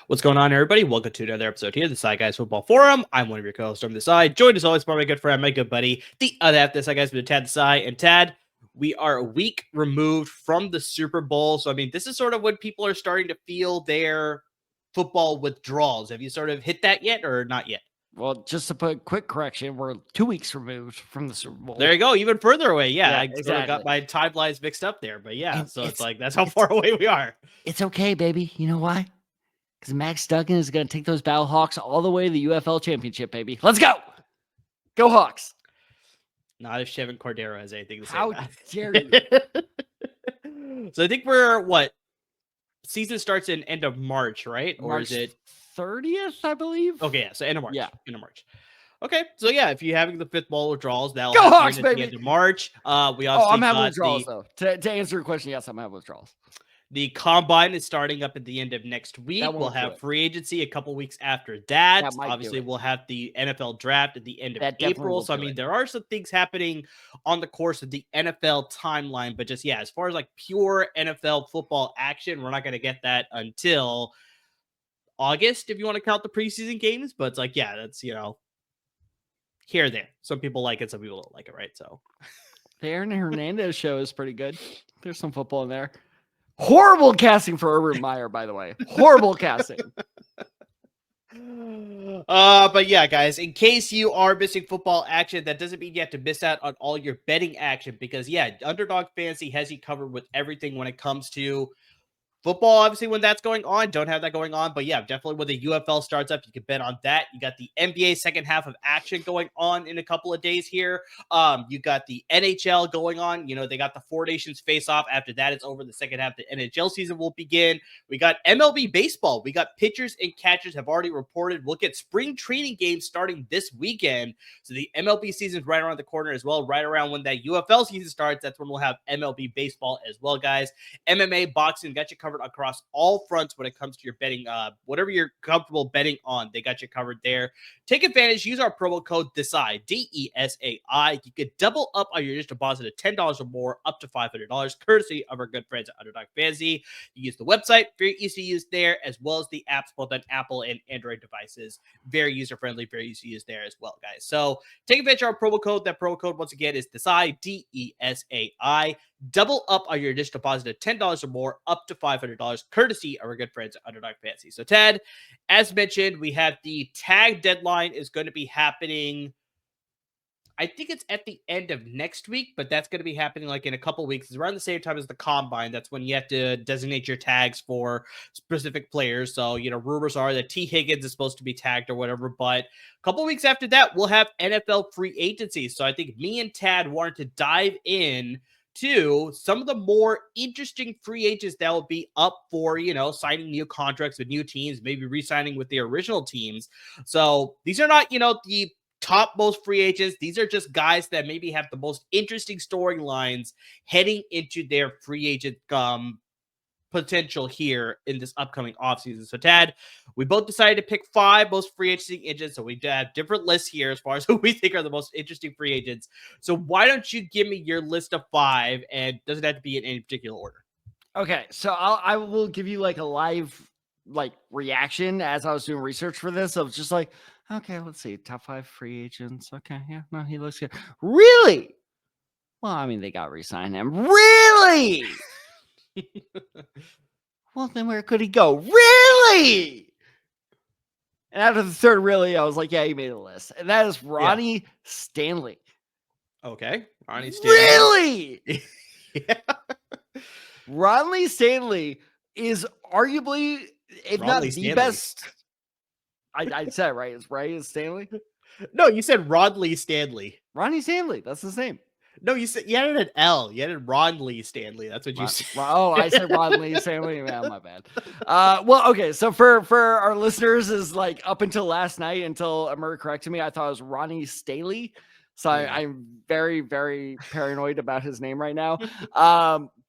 What's going on, everybody? Welcome to another episode here, the Side Guys Football Forum. I'm one of your co-hosts from the side, joined as always by my good friend, my good buddy, the other half of the Side Guys, with Tad the Side. And Tad, we are a week removed from the Super Bowl. So, I mean, this is sort of when people are starting to feel their football withdrawals. Have you sort of hit that yet or not yet? Well, just to put a quick correction, we're 2 weeks removed from the Super Bowl. There you go, even further away. Yeah, I exactly. sort of got my timelines mixed up there. But yeah, And so it's like, that's how far away we are. It's okay, baby. You know why? Because Max Duggan is going to take those Battle Hawks all the way to the UFL Championship, baby. Let's go. Go Hawks. Not if Chevin Cordero has anything to say. How dare you? So I think we're, season starts in end of March, right? Or March is it 30th, I believe? Okay, yeah, so end of March. Yeah. End of March. Okay, so yeah, if you're having the fifth ball withdrawals, that'll Go happen Hawks, at the baby! end of March. We obviously I'm having got withdrawals, though. To answer your question, yes, I'm having withdrawals. The combine is starting up at the end of next week. We'll have free agency a couple weeks after that. Obviously, we'll have the NFL draft at the end of April. So, I mean, there are some things happening on the course of the NFL timeline. But just, yeah, as far as like pure NFL football action, we're not going to get that until August, if you want to count the preseason games. But it's like, yeah, that's, here or there. Some people like it, some people don't like it, right? So the Aaron Hernandez show is pretty good. There's some football in there. Horrible casting for Urban Meyer, by the way. Horrible casting. But yeah, guys, in case you are missing football action, that doesn't mean you have to miss out on all your betting action because, yeah, Underdog Fantasy has you covered with everything when it comes to football. Obviously, when that's going on, don't have that going on. But yeah, definitely when the UFL starts up, you can bet on that. You got the NBA second half of action going on in a couple of days here. You got the NHL going on. They got the Four Nations face-off. After that, it's over. The second half, the NHL season will begin. We got MLB baseball. We got pitchers and catchers have already reported. We'll get spring training games starting this weekend. So the MLB season is right around the corner as well. Right around when that UFL season starts, that's when we'll have MLB baseball as well, guys. MMA, boxing, got you covered across all fronts when it comes to your betting. Whatever you're comfortable betting on, they got you covered there. Take advantage. Use our promo code DESAI, DESAI. You could double up on your initial deposit of $10 or more, up to $500, courtesy of our good friends at Underdog Fantasy. You use the website, very easy to use there, as well as the apps, both on Apple and Android devices. Very user-friendly, very easy to use there as well, guys. So take advantage of our promo code. That promo code, once again, is DESAI, DESAI. Double up on your initial deposit of $10 or more, up to $500, courtesy of our good friends at Underdog Fantasy. So, Ted, as mentioned, we have the tag deadline is going to be happening. I think it's at the end of next week, but that's going to be happening like in a couple weeks. It's around the same time as the combine. That's when you have to designate your tags for specific players. So, rumors are that T. Higgins is supposed to be tagged or whatever. But a couple weeks after that, we'll have NFL free agency. So I think me and Tad wanted to dive in to some of the more interesting free agents that will be up for, signing new contracts with new teams, maybe re-signing with the original teams. So these are not, the top most free agents. These are just guys that maybe have the most interesting storylines heading into their free agent potential here in this upcoming offseason. So, Tad, we both decided to pick 5 most free agency agents. So we have different lists here as far as who we think are the most interesting free agents. So why don't you give me your list of 5, and doesn't have to be in any particular order. Okay, so I will give you like a live reaction as I was doing research for this. I was just like, okay, let's see, top 5 free agents. Okay, yeah, no, he looks good. Really? Well, I mean, they got re-signed him. Really? Well, then where could he go? Really? And after the third really, I was like, yeah, he made a list. And that is Ronnie Stanley. Okay. Ronnie Stanley. Really? Yeah. Ronnie Stanley is arguably, if not the best. I said it right. It's Ronnie Stanley. No, you said Rodley Stanley. Ronnie Stanley. That's his name. No, you said you added an L. You added Ronnie Stanley. That's what you said. Oh, I said Ronnie Stanley. Man, my bad. Well, okay. So for our listeners, is like up until last night, until Murray corrected me, I thought it was Ronnie Stanley. So I'm very, very paranoid about his name right now.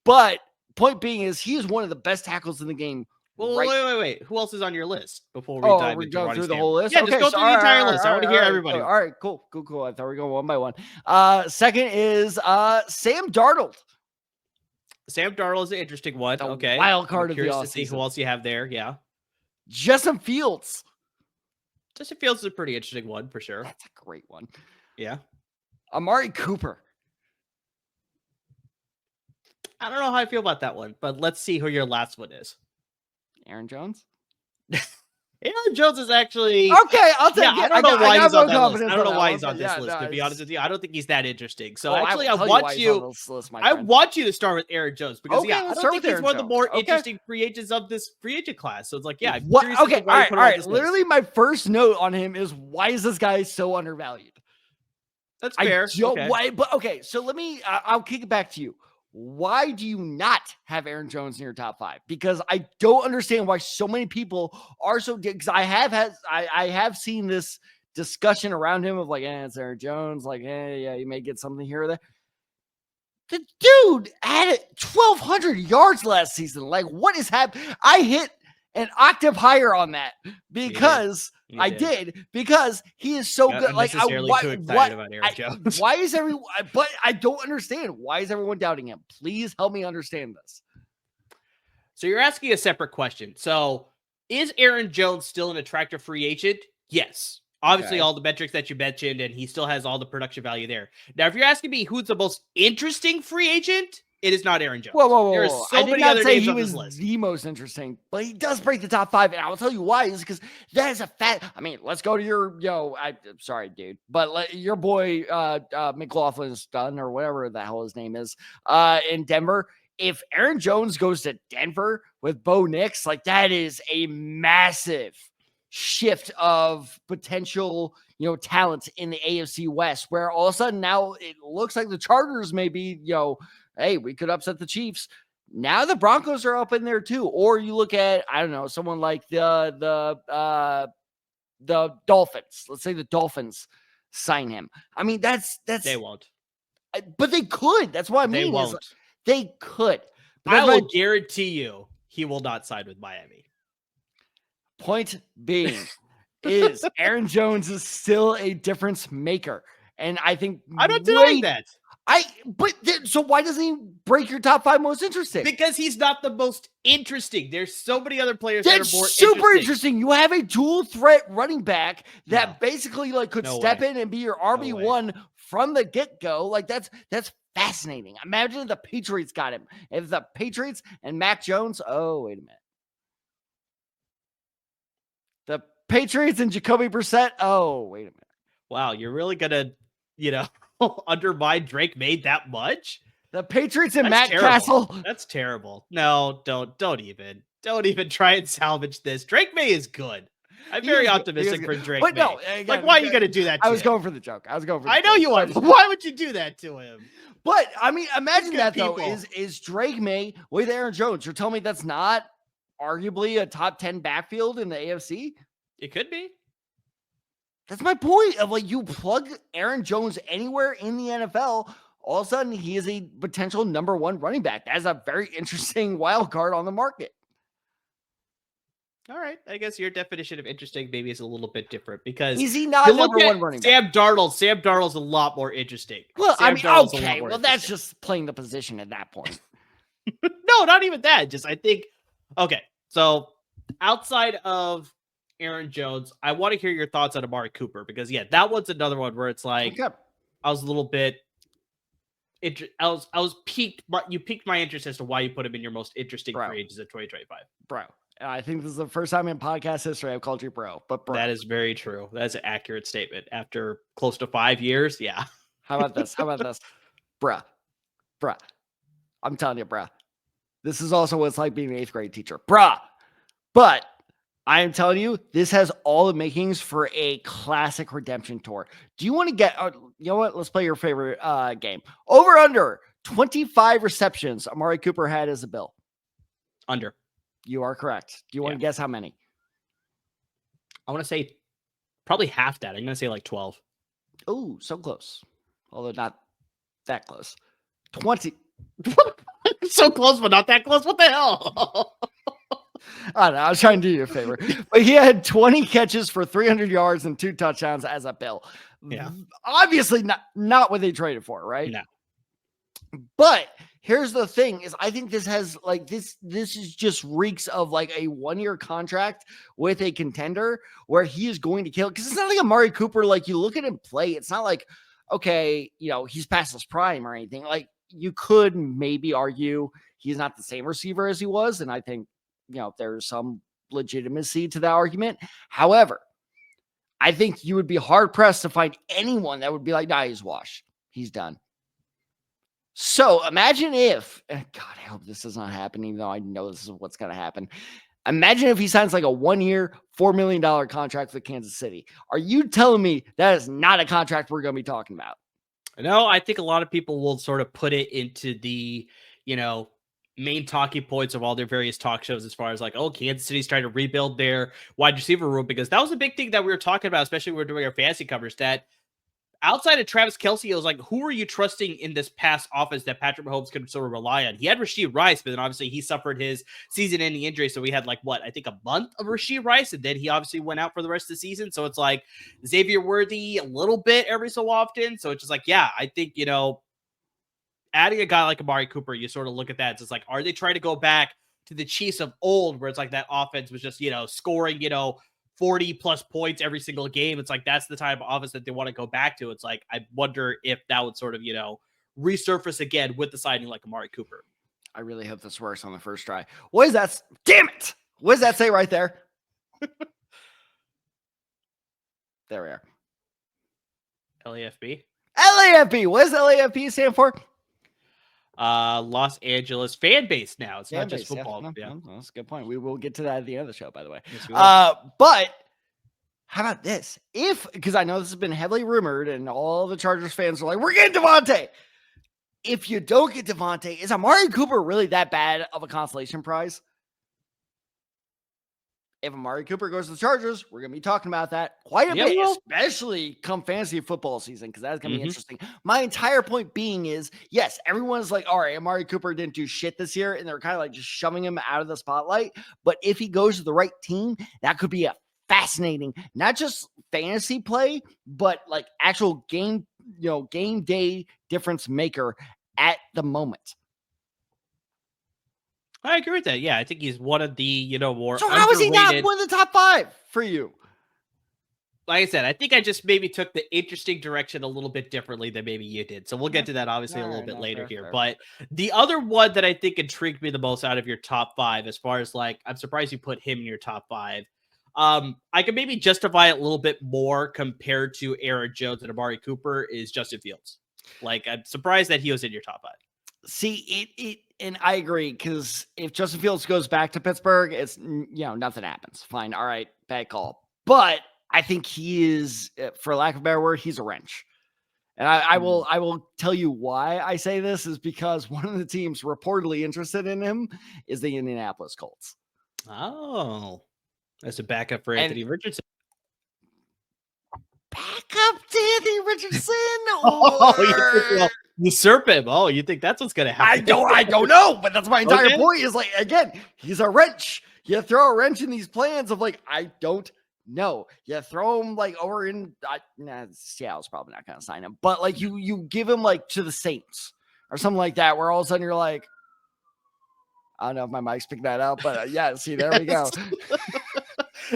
But point being is he is one of the best tackles in the game. Well, right. wait. Who else is on your list before we dive into going Ronnie through Stanley? the whole list? Yeah, Okay, just go through the entire list. I want to hear everybody. All right, cool. I thought we were going one by one. Second is Sam Darnold. Sam Darnold is an interesting one. The okay. wild card of the offseason. To see offseason. who else you have there. Yeah. Justin Fields. Justin Fields is a pretty interesting one for sure. That's a great one. Yeah. Amari Cooper. I don't know how I feel about that one, but let's see who your last one is. Aaron Jones. Aaron Jones is actually okay. I'll take it. I don't know why he's on that list. I don't know why he's on this list. To be honest with you, I don't think he's that interesting. So actually, I want you. I want you to start with Aaron Jones because I don't think he's one of the more interesting free agents of this free agent class. So it's like, yeah. Okay. All right. Literally, my first note on him is why is this guy so undervalued? That's fair. Why? But okay. So let me. I'll kick it back to you. Why do you not have Aaron Jones in your top 5? Because I don't understand why so many people are so. Because I have seen this discussion around him of like, it's Aaron Jones. Like, yeah, you may get something here or there. The dude had 1,200 yards last season. Like, what is happening? I hit an octave higher on that because I did because he is so good. Like, why is everyone? But I don't understand. Why is everyone doubting him? Please help me understand this. So you're asking a separate question. So is Aaron Jones still an attractive free agent? Yes. Obviously, all the metrics that you mentioned, and he still has all the production value there. Now, if you're asking me who's the most interesting free agent, it is not Aaron Jones. Whoa. There are so many other names on this list. The most interesting, but he does break the top 5, and I will tell you why. Is because that is a fat. I mean, let's go to your I'm sorry, dude, but your boy McLaughlin's done or whatever the hell his name is in Denver. If Aaron Jones goes to Denver with Bo Nix, like that is a massive shift of potential, talent in the AFC West, where all of a sudden now it looks like the Chargers may be, hey, we could upset the Chiefs. Now the Broncos are up in there too. Or you look at, I don't know, someone like the Dolphins. Let's say the Dolphins sign him. I mean, that's they won't. But they could. That's what I mean. They won't. They could. I will guarantee you he will not sign with Miami. Point being is Aaron Jones is still a difference maker. And I think I'm not denying that. So why doesn't he break your top 5 most interesting? Because he's not the most interesting. There's so many other players that are more super interesting. You have a dual threat running back that basically could step in and be your RB1 from the get-go. Like that's fascinating. Imagine if the Patriots got him. If the Patriots and Mac Jones, oh, wait a minute. The Patriots and Jacoby Brissett, oh, wait a minute. Wow, you're really going to, undermine Drake May that much? The Patriots and Matt Castle. That's terrible. No, don't even try and salvage this. Drake May is good. I'm very optimistic for Drake May. No, why are you going to do that to him? I was going for the joke. I know you are. Why would you do that to him? But, I mean, imagine that, though, is Drake May with Aaron Jones. You're telling me that's not arguably a top 10 backfield in the AFC? It could be. That's my point of you plug Aaron Jones anywhere in the NFL, all of a sudden he is a potential number 1 running back. That's a very interesting wild card on the market. All right. I guess your definition of interesting maybe is a little bit different because is he not number 1 running back? Sam Darnold's a lot more interesting. Well, that's just playing the position at that point. No, not even that. Just I think okay. So outside of Aaron Jones, I want to hear your thoughts on Amari Cooper because that one's another one where it's like I was a little bit. I was piqued. You piqued my interest as to why you put him in your most interesting free agents of 2025, bro. I think this is the first time in podcast history I've called you bro. But bro, that is very true. That's an accurate statement. After close to 5 years, yeah. How about this? Bruh. I'm telling you, bruh. This is also what it's like being an 8th grade teacher, bruh. But I am telling you, this has all the makings for a classic redemption tour. Do you want to get, you know what? Let's play your favorite game. Over under 25 receptions Amari Cooper had as a Bill. Under. You are correct. Do you want to guess how many? I want to say probably half that. I'm going to say like 12. Oh, so close. Although not that close. 20. So close, but not that close. What the hell? I don't know. I was trying to do you a favor. But he had 20 catches for 300 yards and 2 touchdowns as a Bill. Yeah. Obviously not what they traded for, right? No. But here's the thing is I think this has like this is just reeks of like a 1-year contract with a contender where he is going to kill. Because it's not like Amari Cooper, like you look at him play, it's not like, okay, you know, he's past his prime or anything. Like you could maybe argue he's not the same receiver as he was. And I think, you know, there's some legitimacy to that argument. However, I think you would be hard pressed to find anyone that would be like, nah, he's washed. He's done. So imagine if, God, I hope this does not happen, even though I know this is what's going to happen. Imagine if he signs like a 1-year, $4 million contract with Kansas City. Are you telling me that is not a contract we're going to be talking about? No, I think a lot of people will sort of put it into the, you know, main talking points of all their various talk shows as far as like, oh, Kansas City's trying to rebuild their wide receiver room, because that was a big thing that we were talking about, especially when we were doing our fantasy coverage, that outside of Travis Kelce, it was like, who are you trusting in this pass offense that Patrick Mahomes can sort of rely on? He had Rashee Rice, but then obviously he suffered his season-ending injury, so we had like, what, I think a month of Rashee Rice, and then he obviously went out for the rest of the season, so it's like Xavier Worthy a little bit every so often, so it's just like, yeah, I think, you know, adding a guy like Amari Cooper, you sort of look at that, it's just like, are they trying to go back to the Chiefs of old, where it's like that offense was just, you know, scoring, you know, 40 plus points every single game? It's like, that's the type of offense that they want to go back to. It's like, I wonder if that would sort of, you know, resurface again with the signing like Amari Cooper. I really hope this works on the first try. What is that? Damn it. What does that say right there? There we are. LAFB. LAFB. What does LAFB stand for? Los Angeles fan base now. It's fan not base, just football. Yeah. No, that's a good point. We will get to that at the end of the show, by the way. Yes, but how about this? Because I know this has been heavily rumored and all the Chargers fans are like, we're getting Devontae. If you don't get Devontae, is Amari Cooper really that bad of a consolation prize? If Amari Cooper goes to the Chargers, we're going to be talking about that quite a bit, especially come fantasy football season, because that's going to be interesting. My entire point being is, yes, everyone's like, all right, Amari Cooper didn't do shit this year, and they're kind of like just shoving him out of the spotlight. But if he goes to the right team, that could be a fascinating, not just fantasy play, but like actual game, you know, game day difference maker at the moment. I agree with that. Yeah, I think he's one of the, you know, more. So how is he not one of the top 5 for you? Like I said, I think I just maybe took the interesting direction a little bit differently than maybe you did. So we'll get to that obviously a little bit later here. Fair. But the other one that I think intrigued me the most out of your top 5, as far as like, I'm surprised you put him in your top 5. I can maybe justify it a little bit more compared to Aaron Jones and Amari Cooper, is Justin Fields. Like, I'm surprised that he was in your top 5. See, and I agree, because if Justin Fields goes back to Pittsburgh, it's, you know, nothing happens. Fine. All right. Bad call. But I think he is, for lack of a better word, he's a wrench. And I will tell you why I say this is because one of the teams reportedly interested in him is the Indianapolis Colts. Oh, that's a backup for Anthony Richardson. Backup to Anthony Richardson? Or... usurp him. Oh, you think that's what's going to happen? I don't know, but that's my entire point is like, again, he's a wrench. You throw a wrench in these plans of like, I don't know. You throw him like over in, Seattle's probably not going to sign him, but like you give him like to the Saints or something like that, where all of a sudden you're like, I don't know if my mic's picking that up, but yeah, see, there we go.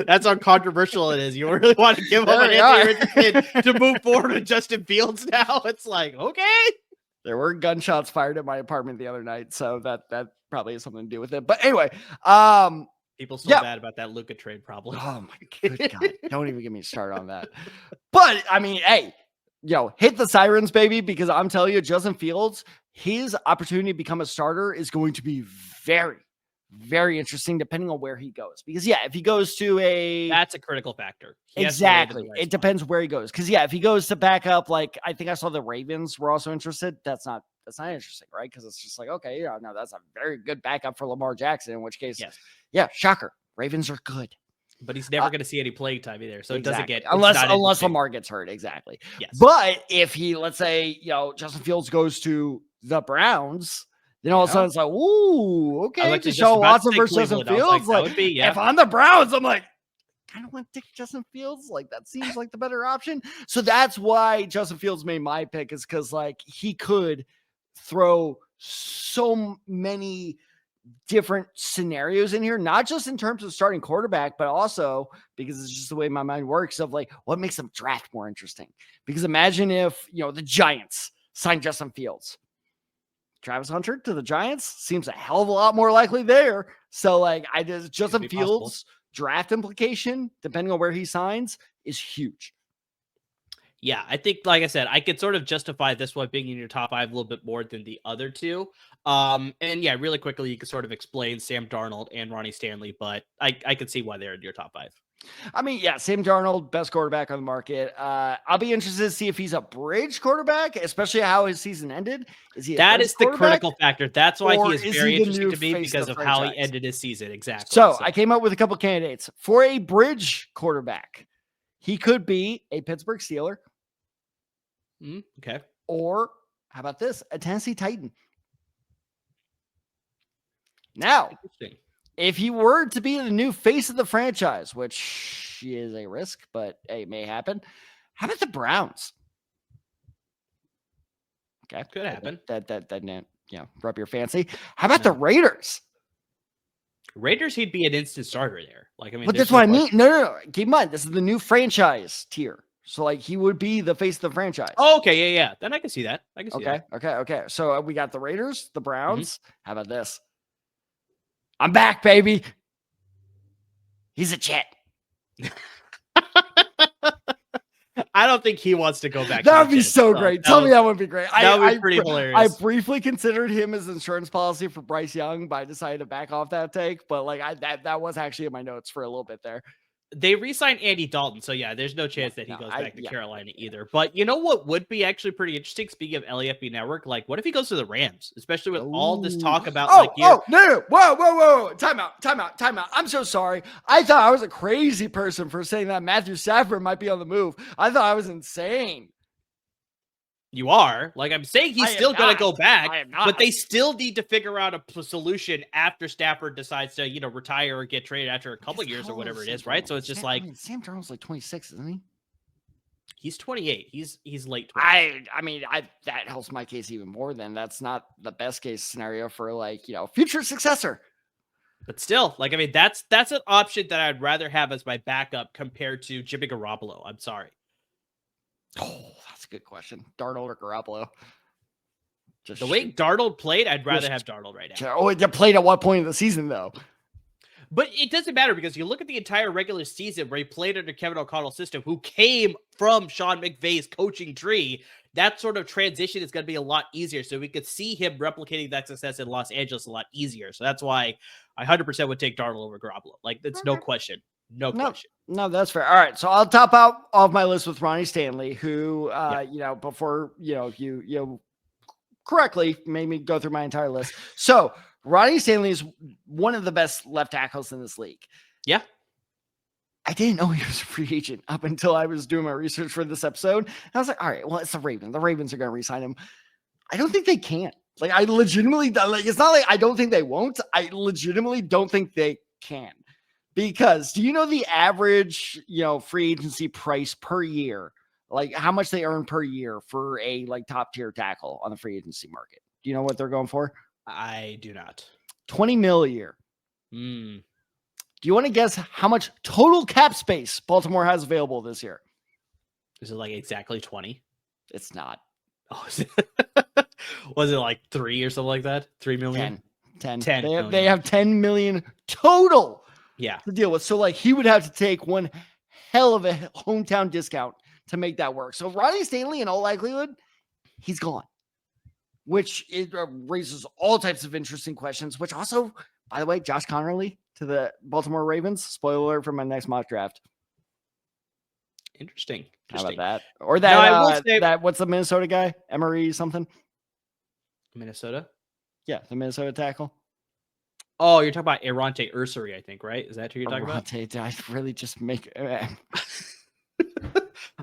That's how controversial it is. You really want to give up an Anthony Richardson to move forward with Justin Fields now? It's like, okay. There were gunshots fired at my apartment the other night, so that probably has something to do with it. But anyway, people still bad about that Luka trade problem. Oh my good God. Don't even get me started on that. But I mean, hey, hit the sirens, baby, because I'm telling you, Justin Fields, his opportunity to become a starter is going to be very, very interesting depending on where he goes. Because if he goes to that's a critical factor. Exactly. It depends where he goes. Because if he goes to back up, like I think I saw the Ravens were also interested. That's not interesting, right? Because it's just like, okay, no, that's a very good backup for Lamar Jackson. In which case, shocker, Ravens are good. But he's never going to see any playing time either, so it doesn't get unless Lamar gets hurt. Exactly. Yes. But if he, let's say, Justin Fields goes to the Browns. Then all of a sudden it's like, ooh, okay, Deshaun Watson versus Justin Fields. Like, would be, if I'm the Browns, I'm like, I don't want to take Justin Fields. Like, that seems like the better option. So that's why Justin Fields made my pick, is because like he could throw so many different scenarios in here, not just in terms of starting quarterback, but also because it's just the way my mind works of like what makes them draft more interesting. Because imagine if the Giants signed Justin Fields. Travis Hunter to the Giants seems a hell of a lot more likely there. So like Justin Fields draft implication, depending on where he signs, is huge. Yeah, I think, like I said, I could sort of justify this one being in your top 5 a little bit more than the other two. And really quickly, you could sort of explain Sam Darnold and Ronnie Stanley, but I could see why they're in your top 5. I mean, Sam Darnold, best quarterback on the market. I'll be interested to see if he's a bridge quarterback, especially how his season ended. That is the critical factor. That's why he is very interesting to me, because of how he ended his season. Exactly. So I came up with a couple candidates for a bridge quarterback. He could be a Pittsburgh Steeler. Okay. Or how about this? A Tennessee Titan. Now, if he were to be the new face of the franchise, which is a risk, but it may happen. How about the Browns? Okay. Could happen. That rub your fancy. How about the Raiders? Raiders, he'd be an instant starter there. But that's what I mean. No. Keep in mind, this is the new franchise tier. So like he would be the face of the franchise. Oh, okay. Yeah. Then I can see that. I can see that. Okay. So we got the Raiders, the Browns. How about this? I'm back, baby. He's a Jet. I don't think he wants to go back. That would be so great. Tell me that would be great. That would be pretty hilarious. I briefly considered him as insurance policy for Bryce Young, but I decided to back off that take. But like that was actually in my notes for a little bit there. They re-signed Andy Dalton, so there's no chance that he goes back to Carolina either. But you know what would be actually pretty interesting? Speaking of LAFB Network, like what if he goes to the Rams, especially with all this talk about no, whoa, time out. I'm so sorry. I thought I was a crazy person for saying that Matthew Stafford might be on the move. I thought I was insane. You are. Like I'm saying, he's still going to go back, but they still need to figure out a solution after Stafford decides to, retire or get traded after a couple of years or whatever it is, right? So it's just Sam Darnold's like 26, isn't he? He's 28. He's late 20. I mean, that helps my case even more. Then that's not the best case scenario for future successor. But still, that's an option that I'd rather have as my backup compared to Jimmy Garoppolo. I'm sorry. Oh, that's a good question. Darnold or Garoppolo? The way Darnold played, I'd rather have Darnold right now. Oh, they played at what point of the season, though? But it doesn't matter because you look at the entire regular season where he played under Kevin O'Connell's system, who came from Sean McVay's coaching tree. That sort of transition is going to be a lot easier. So we could see him replicating that success in Los Angeles a lot easier. So that's why I 100% would take Darnold over Garoppolo. Like, that's no question. No question. No, that's fair. All right. So I'll top out of my list with Ronnie Stanley, who, before, you correctly made me go through my entire list. So Ronnie Stanley is one of the best left tackles in this league. Yeah. I didn't know he was a free agent up until I was doing my research for this episode. And I was like, all right, well, it's the Ravens. The Ravens are going to re-sign him. I don't think they can. Like, I legitimately, it's not like I don't think they won't. I legitimately don't think they can. Because do you know the average, free agency price per year? Like how much they earn per year for a top tier tackle on the free agency market? Do you know what they're going for? I do not. $20 million a year. Do you want to guess how much total cap space Baltimore has available this year? Is it exactly 20? It's not. Oh, was it 3 or something like that? 3 million? 10. They have 10 million total. Yeah. To deal with. So he would have to take one hell of a hometown discount to make that work. So Ronnie Stanley, in all likelihood, he's gone, which it raises all types of interesting questions, which also, By the way, Josh Connerly to the Baltimore Ravens. Spoiler alert for my next mock draft. Interesting. How about that? Or that, now, I will say, that what's the Minnesota guy? Emery something? Minnesota? Yeah, the Minnesota tackle. Oh, you're talking about Arante Ursary, I think, right? Is that who you're talking about? Did I really just make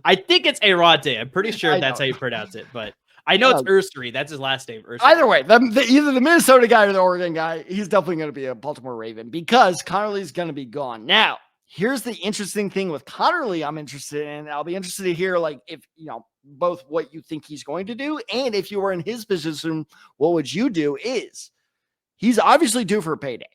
I think it's Arante. I'm pretty sure that's how you pronounce it, but I know it's Ursary. That's his last name. Ursary. Either way, either the Minnesota guy or the Oregon guy, he's definitely going to be a Baltimore Raven because Connerly's going to be gone. Now, here's the interesting thing with Connerly I'm interested in. I'll be interested to hear, like, if, both what you think he's going to do and if you were in his position, what would you do is he's obviously due for a payday.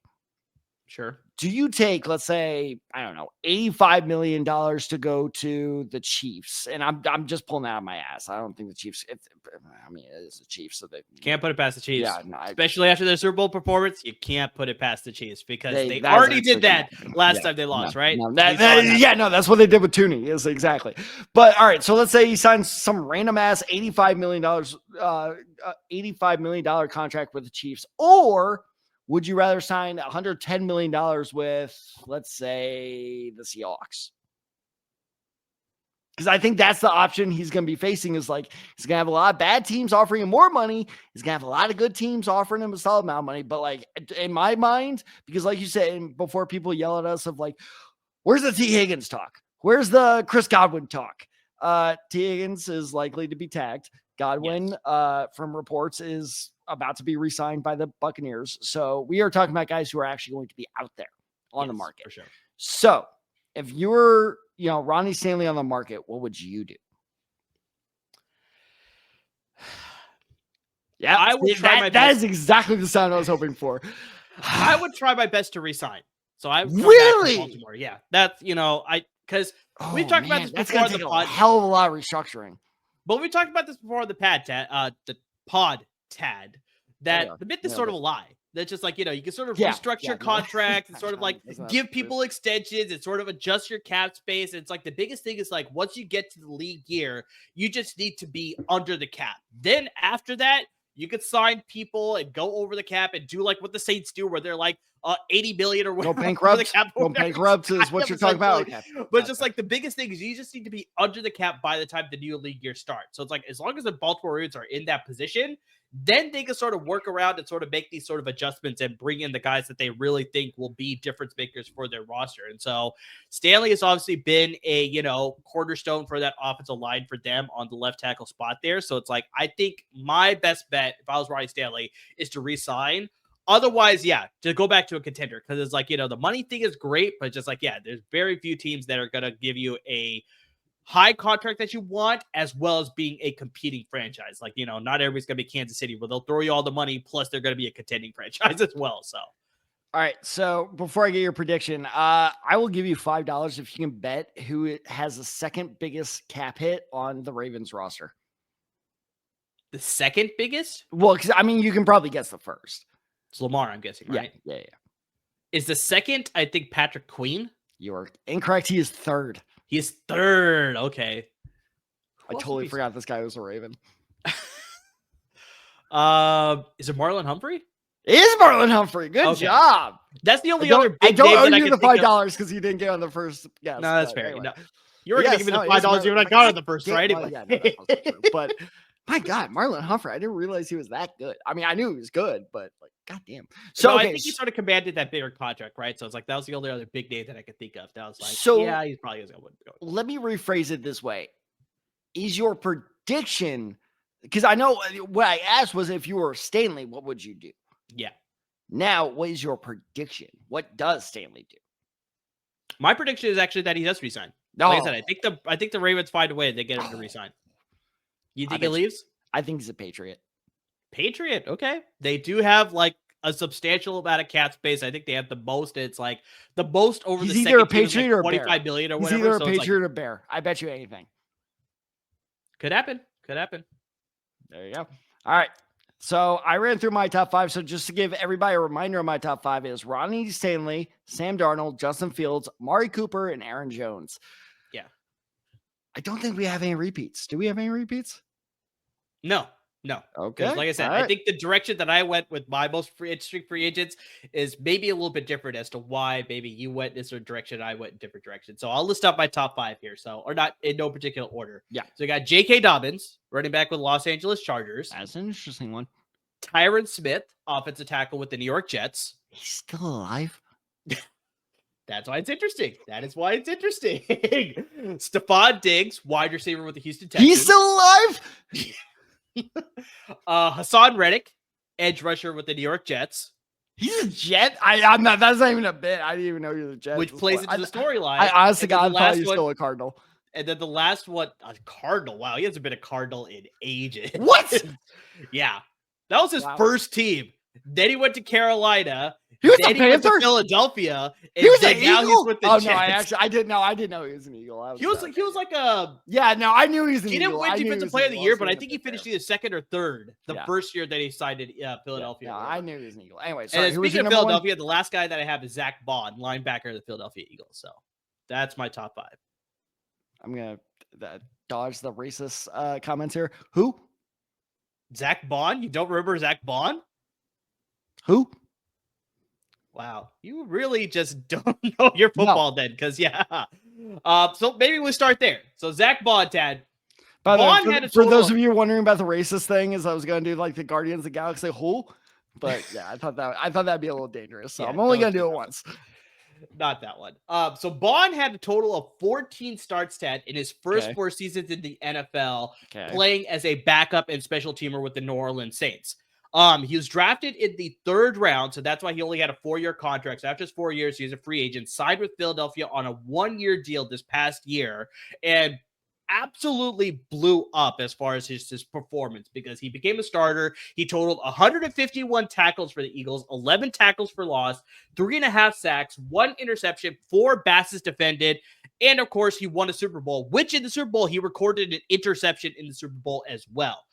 Sure. Do you take, let's say, I don't know, $85 million to go to the Chiefs? And I'm just pulling that out of my ass. I don't think the Chiefs, it is the Chiefs. So they can't put it past the Chiefs. Yeah, no, especially after their Super Bowl performance, you can't put it past the Chiefs because they already did that last time they lost, right? That's what they did with Tooney. Is exactly. But all right, so let's say he signs some random ass $85 million contract with the Chiefs, or would you rather sign $110 million with, let's say, the Seahawks? Because I think that's the option he's going to be facing is like, he's going to have a lot of bad teams offering him more money. He's going to have a lot of good teams offering him a solid amount of money. But like in my mind, because like you said, before people yell at us of like, where's the T. Higgins talk? Where's the Chris Godwin talk? T. Higgins is likely to be tagged. Godwin, from reports, is about to be re-signed by the Buccaneers. So we are talking about guys who are actually going to be out there on the market. For sure. So if you were, Ronnie Stanley on the market, what would you do? Yeah, I would try my best. That is exactly the sound I was hoping for. I would try my best to re-sign. So I would really? Baltimore. Yeah, that's because we've talked about this before on the pod. A hell of a lot of restructuring. But we talked about this before on the pod Tad, that the myth is sort of a lie. That's just like, you can sort of restructure contracts and sort of like give people extensions and sort of adjust your cap space. It's like the biggest thing is like once you get to the league year, you just need to be under the cap. Then after that, you could sign people and go over the cap and do like what the Saints do where they're like 80 million or whatever. Go bankrupt. Go bankrupt is what you're talking about. But just like the biggest thing is you just need to be under the cap by the time the new league year starts. So it's like as long as the Baltimore Ravens are in that position, then they can sort of work around and sort of make these sort of adjustments and bring in the guys that they really think will be difference makers for their roster. And so Stanley has obviously been a, cornerstone for that offensive line for them on the left tackle spot there. So it's like, I think my best bet, if I was Ronnie Stanley, is to re-sign. Otherwise, to go back to a contender. Because it's like, the money thing is great, but just like, there's very few teams that are going to give you a high contract that you want, as well as being a competing franchise. Like, not everybody's going to be Kansas City where they'll throw you all the money, plus they're going to be a contending franchise as well. So, all right. So before I get your prediction, I will give you $5 if you can bet who has the second biggest cap hit on the Ravens roster. The second biggest? Well, because you can probably guess the first. It's Lamar, I'm guessing, right? Yeah. Is the second, I think, Patrick Queen? You are incorrect. He is third. He is third. Okay. I totally forgot this guy was a Raven. Is it Marlon Humphrey? It is Marlon Humphrey. Good job. That's the only other big name. I don't owe you the $5 because you didn't get on the first guess. No, that's fair. Anyway. No. You were going to give me the $5 you would have got on the first, right? Well, but my God, Marlon Humphrey, I didn't realize he was that good. I knew he was good, but like, goddamn. So I think he sort of commanded that bigger contract, right? So it's like, that was the only other big name that I could think of. That was like, he's probably going to go. Let me rephrase it this way. Is your prediction, because I know what I asked was if you were Stanley, what would you do? Yeah. Now, what is your prediction? What does Stanley do? My prediction is actually that he does resign. No. Like I said, I think the Ravens find a way to get him to resign. You think he leaves? I think he's a Patriot. Patriot, okay. They do have like a substantial amount of cap space. I think they have the most. It's like the most over he's the either second a Patriot or 25 million or whatever. He's either a Patriot or Bear. I bet you anything. Could happen. There you go. All right. So I ran through my top 5. So just to give everybody a reminder of my top 5 is Ronnie Stanley, Sam Darnold, Justin Fields, Amari Cooper, and Aaron Jones. Yeah. I don't think we have any repeats. Do we have any repeats? No, No. Okay. Because like I said, All right. I think the direction that I went with my most interesting free agents is maybe a little bit different as to why maybe you went this direction, I went in different direction. So I'll list out my top 5 here. So, or not in no particular order. Yeah. So we got J.K. Dobbins, running back with Los Angeles Chargers. That's an interesting one. Tyron Smith, offensive tackle with the New York Jets. He's still alive. That's why it's interesting. That is why it's interesting. Stefon Diggs, wide receiver with the Houston Texans. He's still alive. Haason Reddick, edge rusher with the New York Jets. He's a Jet. I'm not. That's not even a bit. I didn't even know he was a Jet. Which plays into the storyline. I honestly thought he was still a Cardinal. And then the last one, a Cardinal. Wow, he hasn't been a Cardinal in ages. What? Yeah, that was his first team. Then he went to Carolina. He was then the he went to Panthers? Philadelphia. And He was then an now Eagle? he's with the Jets. No, I didn't know. I didn't know he was an Eagle. He was like a. Yeah, no, I knew he was an He Eagle. didn't win I knew defensive he player of was the an year, Eagle. but I think he finished either second or third the first year that he signed in Philadelphia. Yeah, I knew he was an Eagle. Anyway, and speaking of Philadelphia, the last guy that I have is Zach Bond, linebacker of the Philadelphia Eagles. So that's my top 5. I'm gonna dodge the racist comments here. Who? Zach Bond? You don't remember Zach Bond? Who? Wow, you really just don't know your football then, because so maybe we'll start there. So Zach Bond, Tad. By the way, for those of you wondering about the racist thing, is I was gonna do like the Guardians of the Galaxy who, but yeah, I thought that'd be a little dangerous. So I'm only gonna do it once. Not that one. So Bond had a total of 14 starts, Tad, in his first 4 seasons in the NFL, playing as a backup and special teamer with the New Orleans Saints. He was drafted in the 3rd round, so that's why he only had a 4-year contract. So after his 4 years, he was a free agent, signed with Philadelphia on a 1-year deal this past year, and absolutely blew up as far as his performance because he became a starter. He totaled 151 tackles for the Eagles, 11 tackles for loss, 3.5 sacks, 1 interception, 4 passes defended, and of course, he won a Super Bowl, which in the Super Bowl, he recorded an interception in the Super Bowl as well.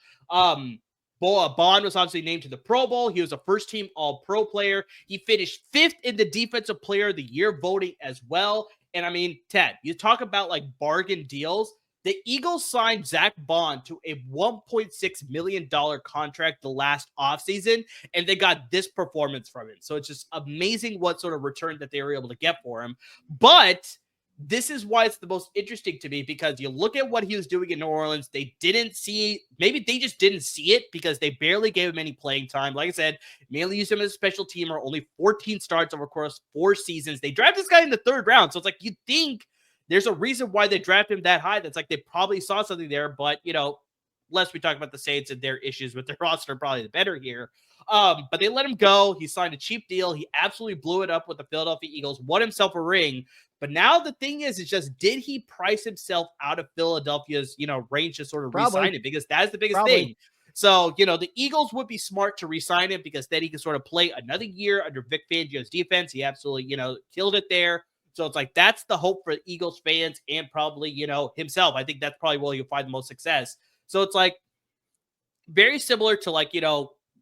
Bond was obviously named to the Pro Bowl. He was a first-team All-Pro player. He finished 5th in the Defensive Player of the Year voting as well. And I mean, Ted, you talk about like bargain deals. The Eagles signed Zach Bond to a $1.6 million contract the last offseason, and they got this performance from it. So it's just amazing what sort of return that they were able to get for him. But this is why it's the most interesting to me, because you look at what he was doing in New Orleans, they didn't see, maybe they just didn't see it because they barely gave him any playing time. Like I said, mainly used him as a special teamer, only 14 starts over course 4 seasons. They drafted this guy in the 3rd round. So it's like, you'd think there's a reason why they drafted him that high. That's like, they probably saw something there, but less we talk about the Saints and their issues with their roster, probably the better here. But they let him go. He signed a cheap deal. He absolutely blew it up with the Philadelphia Eagles, won himself a ring. But now the thing is just, did he price himself out of Philadelphia's, range to sort of re-sign him? Because that's the biggest thing. So, the Eagles would be smart to re-sign him because then he can sort of play another year under Vic Fangio's defense. He absolutely, killed it there. So it's like, that's the hope for Eagles fans and probably, himself. I think that's probably where you'll find the most success. So it's like very similar to like,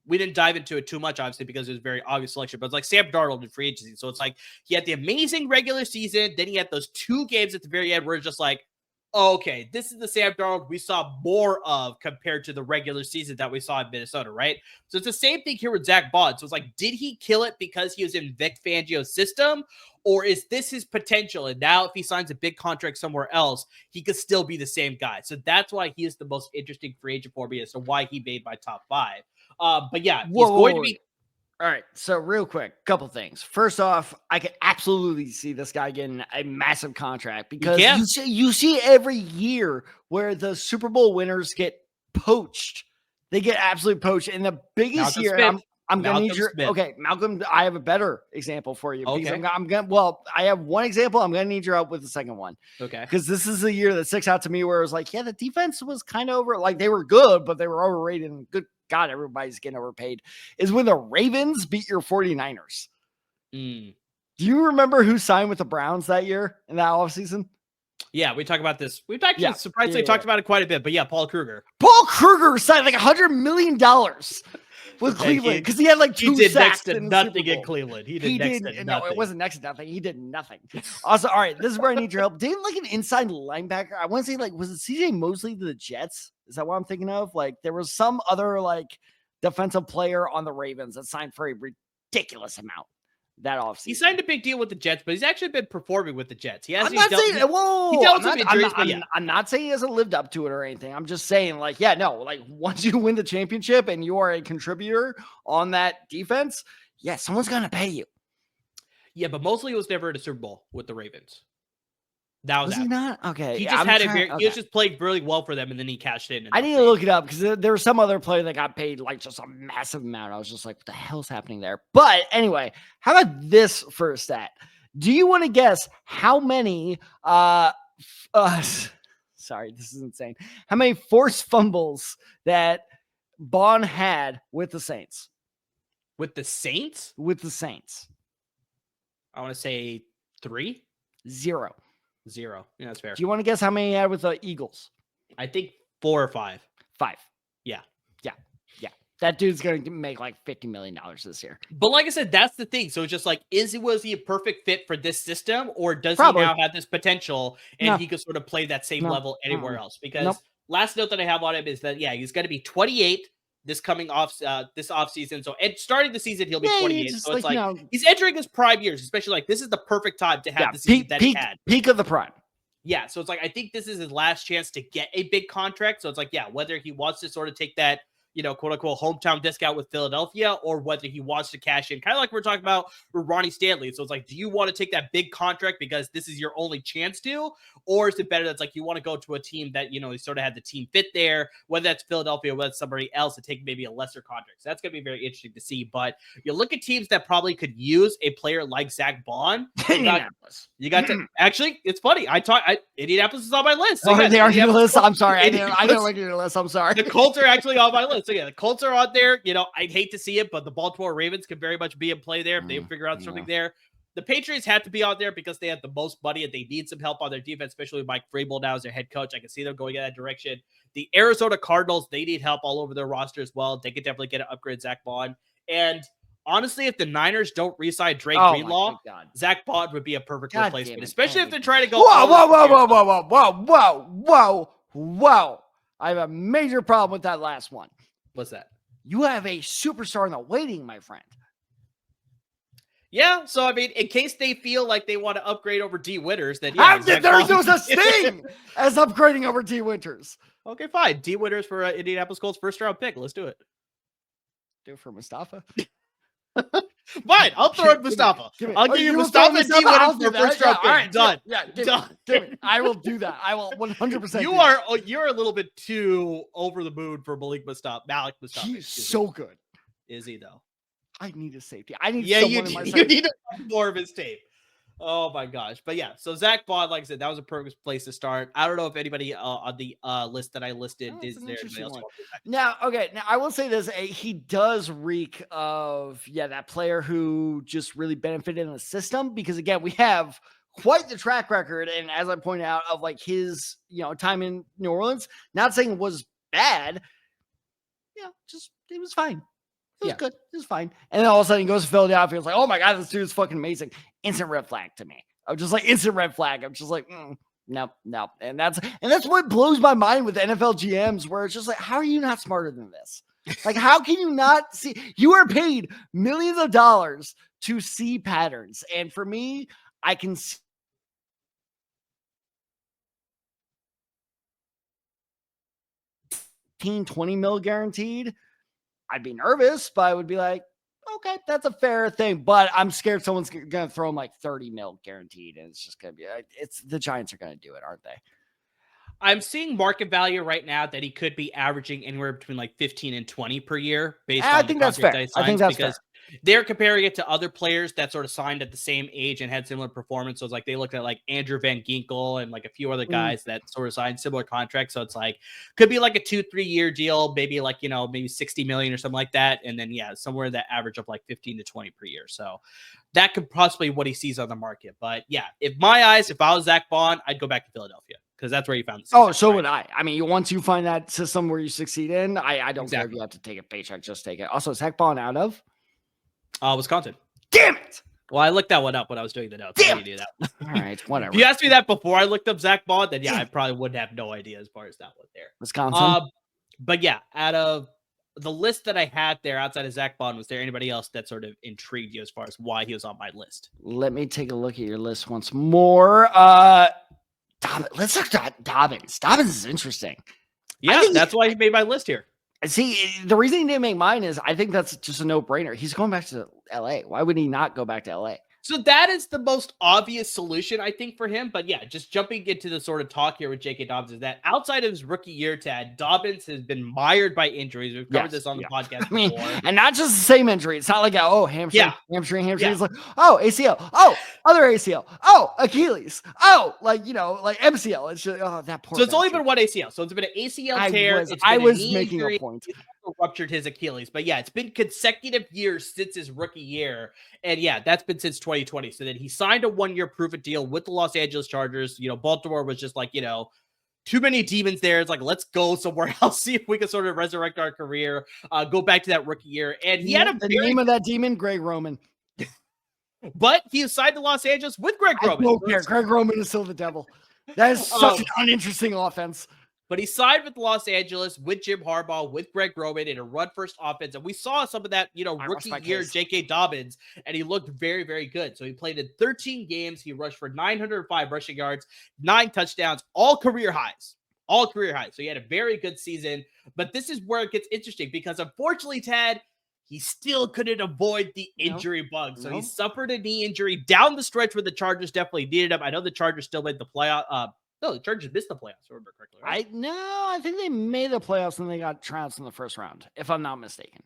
we didn't dive into it too much, obviously, because it was a very obvious selection, but it's like Sam Darnold in free agency. So it's like he had the amazing regular season. Then he had those 2 games at the very end where it's just like, okay, this is the Sam Darnold we saw more of compared to the regular season that we saw in Minnesota, right? So it's the same thing here with Zach Bond. So it's like, did he kill it because he was in Vic Fangio's system? Or is this his potential? And now if he signs a big contract somewhere else, he could still be the same guy. So that's why he is the most interesting free agent for me as to why he made my top 5. But yeah, he's going to be. All right. So real quick, couple things. First off, I can absolutely see this guy getting a massive contract because you see every year where the Super Bowl winners get poached. They get absolutely poached. And the biggest year, I'm going to need your, okay, Malcolm, I have a better example for you. Okay. I have one example. I'm going to need your help with the second one. Okay. Because this is the year that sticks out to me where it was like, yeah, the defense was kind of like they were good, but they were overrated and good. God, everybody's getting overpaid, is when the Ravens beat your 49ers. Do you remember who signed with the Browns that year in that offseason? Yeah, we talk about this. We've actually surprisingly talked about it quite a bit, but yeah, Paul Kruger. Paul Kruger signed like $100 million with Cleveland because he had like 2 sacks next to nothing in Cleveland. He did next to nothing. No, it wasn't next to nothing. He did nothing. Also, all right, this is where I need your help. Didn't like an inside linebacker? I want to say like, was it CJ Mosley to the Jets? Is that what I'm thinking of? Like there was some other like defensive player on the Ravens that signed for a ridiculous amount that offseason. He signed a big deal with the Jets, but he's actually been performing with the Jets. He I'm not saying, he dealt with some injuries, but yeah. I'm not saying he hasn't lived up to it or anything. I'm just saying, like, yeah, no, like once you win the championship and you are a contributor on that defense, yeah, someone's gonna pay you. Yeah, but mostly it was never in a Super Bowl with the Ravens. That was he not? Okay. He just he was just playing really well for them, and then he cashed in. I need to look it up because there was some other player that got paid like just a massive amount. I was just like, what the hell's happening there? But anyway, how about this for a stat? Do you want to guess how many sorry, this is insane. How many forced fumbles that Bond had with the Saints? With the Saints? With the Saints. I want to say 3? 0. 0. Yeah, that's fair. Do you want to guess how many he had with the Eagles? I think 4 or 5. 5. Yeah. That dude's going to make like $50 million this year. But like I said, that's the thing. So it's just like, was he a perfect fit for this system, or does Probably. he now have this potential and he could sort of play that same level anywhere else? Because last note that I have on him is that, yeah, he's going to be 28 this coming this offseason. So starting the season, he'll be 28. So it's like he's entering his prime years, especially like this is the perfect time to have the season that he had. Peak of the prime. Yeah. So it's like, I think this is his last chance to get a big contract. So it's like, yeah, whether he wants to sort of take that, quote unquote hometown discount with Philadelphia, or whether he wants to cash in, kind of like we're talking about with Ronnie Stanley. So it's like, do you want to take that big contract because this is your only chance to, or is it better that's like you want to go to a team that, you sort of had the team fit there, whether that's Philadelphia, whether it's somebody else, to take maybe a lesser contract. So that's going to be very interesting to see. But you look at teams that probably could use a player like Zach Bond. You got to actually, it's funny. Indianapolis is on my list. So they are on your list. I'm sorry. I didn't look at your list. I'm sorry. The Colts are actually on my list. So yeah, the Colts are on there. I'd hate to see it, but the Baltimore Ravens could very much be in play there if they figure out something there. The Patriots have to be out there because they have the most money and they need some help on their defense, especially with Mike Vrabel now as their head coach. I can see them going in that direction. The Arizona Cardinals, they need help all over their roster as well. They could definitely get an upgrade Zach Bond. And honestly, if the Niners don't re-sign Drake Greenlaw, Zach Bond would be a perfect replacement, especially if they're trying to go. Whoa. I have a major problem with that last one. What's that? You have a superstar in the waiting, my friend. Yeah, so I mean, in case they feel like they want to upgrade over D. Winters, then there's no such thing as upgrading over D. Winters. Okay, fine. D. Winters for Indianapolis Colts first round pick. Let's do it. Do it for Mustafa. Fine, I'll throw in Mustafa. I'll give you Mustafa and D. Winters for first round pick. All right, done. Done. I will do that. I will 100%. You're a little bit too over the moon for Malik Mustafa. Malik Mustafa. He's so good. Is he though? I need a safety. I need someone in my you need more of his tape. Oh my gosh. But yeah, so Zach Bond, like I said, that was a perfect place to start. I don't know if anybody on the list that I listed is there. Now, I will say this. He does reek of, that player who just really benefited in the system, because again, we have quite the track record. And as I pointed out, of like his, time in New Orleans, not saying it was bad. It was fine. It was good. It was fine. And then all of a sudden he goes to Philadelphia. It's like, oh my God, this dude's fucking amazing. Instant red flag to me. I'm just like, instant red flag. I'm just like, no. And that's what blows my mind with NFL GMs, where it's just like, how are you not smarter than this? Like, how can you not see? You are paid millions of dollars to see patterns. And for me, I can see 20 mil guaranteed. I'd be nervous, but I would be like, okay, that's a fair thing. But I'm scared someone's going to throw him like 30 mil guaranteed. And it's just going to be, the Giants are going to do it, aren't they? I'm seeing market value right now that he could be averaging anywhere between like 15 and 20 per year based on the contract that he signs. I think that's fair. They're comparing it to other players that sort of signed at the same age and had similar performance. So it's like they looked at like Andrew Van Ginkel and like a few other guys that sort of signed similar contracts. So it's like could be like a 2-3 year deal, maybe like, maybe 60 million or something like that. And then, somewhere in that average of like 15 to 20 per year. So that could possibly be what he sees on the market. But if I was Zach Bond, I'd go back to Philadelphia, because that's where you found the success. Oh, so would I. I mean, once you find that system where you succeed in, I don't care if you have to take a paycheck, just take it. Also, Zach Bond out of? Wisconsin. Damn it! Well, I looked that one up when I was doing the notes. Damn it. All right, whatever. If you asked me that before I looked up Zach Bond, then I probably would have no idea as far as that one there. Wisconsin. But yeah, out of the list that I had there outside of Zach Bond, was there anybody else that sort of intrigued you as far as why he was on my list? Let me take a look at your list once more. Let's look at Dobbins. Dobbins is interesting. Yeah, that's why he made my list here. See, the reason he didn't make mine is I think that's just a no-brainer. He's going back to LA. Why would he not go back to LA? So that is the most obvious solution, I think, for him. But yeah, just jumping into the sort of talk here with J.K. Dobbins is that outside of his rookie year, Tad, Dobbins has been mired by injuries. We've covered this on the podcast before. And not just the same injury. It's not like, hamstring, hamstring. Yeah. It's like, ACL. Other ACL. Achilles. like MCL. It's just, that poor So it's only been one ACL. So it's been an ACL tear. I was making a point. He ruptured his Achilles. But yeah, it's been consecutive years since his rookie year. And yeah, that's been since 2020. So then he signed a 1-year prove-it deal with the Los Angeles Chargers. Baltimore was just like, too many demons there. It's like, let's go somewhere else, see if we can sort of resurrect our career, go back to that rookie year. And he had the name of that demon, Greg Roman. But he signed to Los Angeles with Greg Roman. I don't care. Greg Roman is still the devil. That is such an uninteresting offense. But he signed with Los Angeles, with Jim Harbaugh, with Greg Roman in a run-first offense. And we saw some of that, rookie year J.K. Dobbins, and he looked very, very good. So he played in 13 games. He rushed for 905 rushing yards, 9 touchdowns, all career highs. All career highs. So he had a very good season. But this is where it gets interesting because, unfortunately, Tad, he still couldn't avoid the injury bug. So he suffered a knee injury down the stretch where the Chargers definitely needed him. I know the Chargers still made the playoff. No, the Chargers missed the playoffs, remember correctly, right? I think they made the playoffs and they got trounced in the first round, if I'm not mistaken.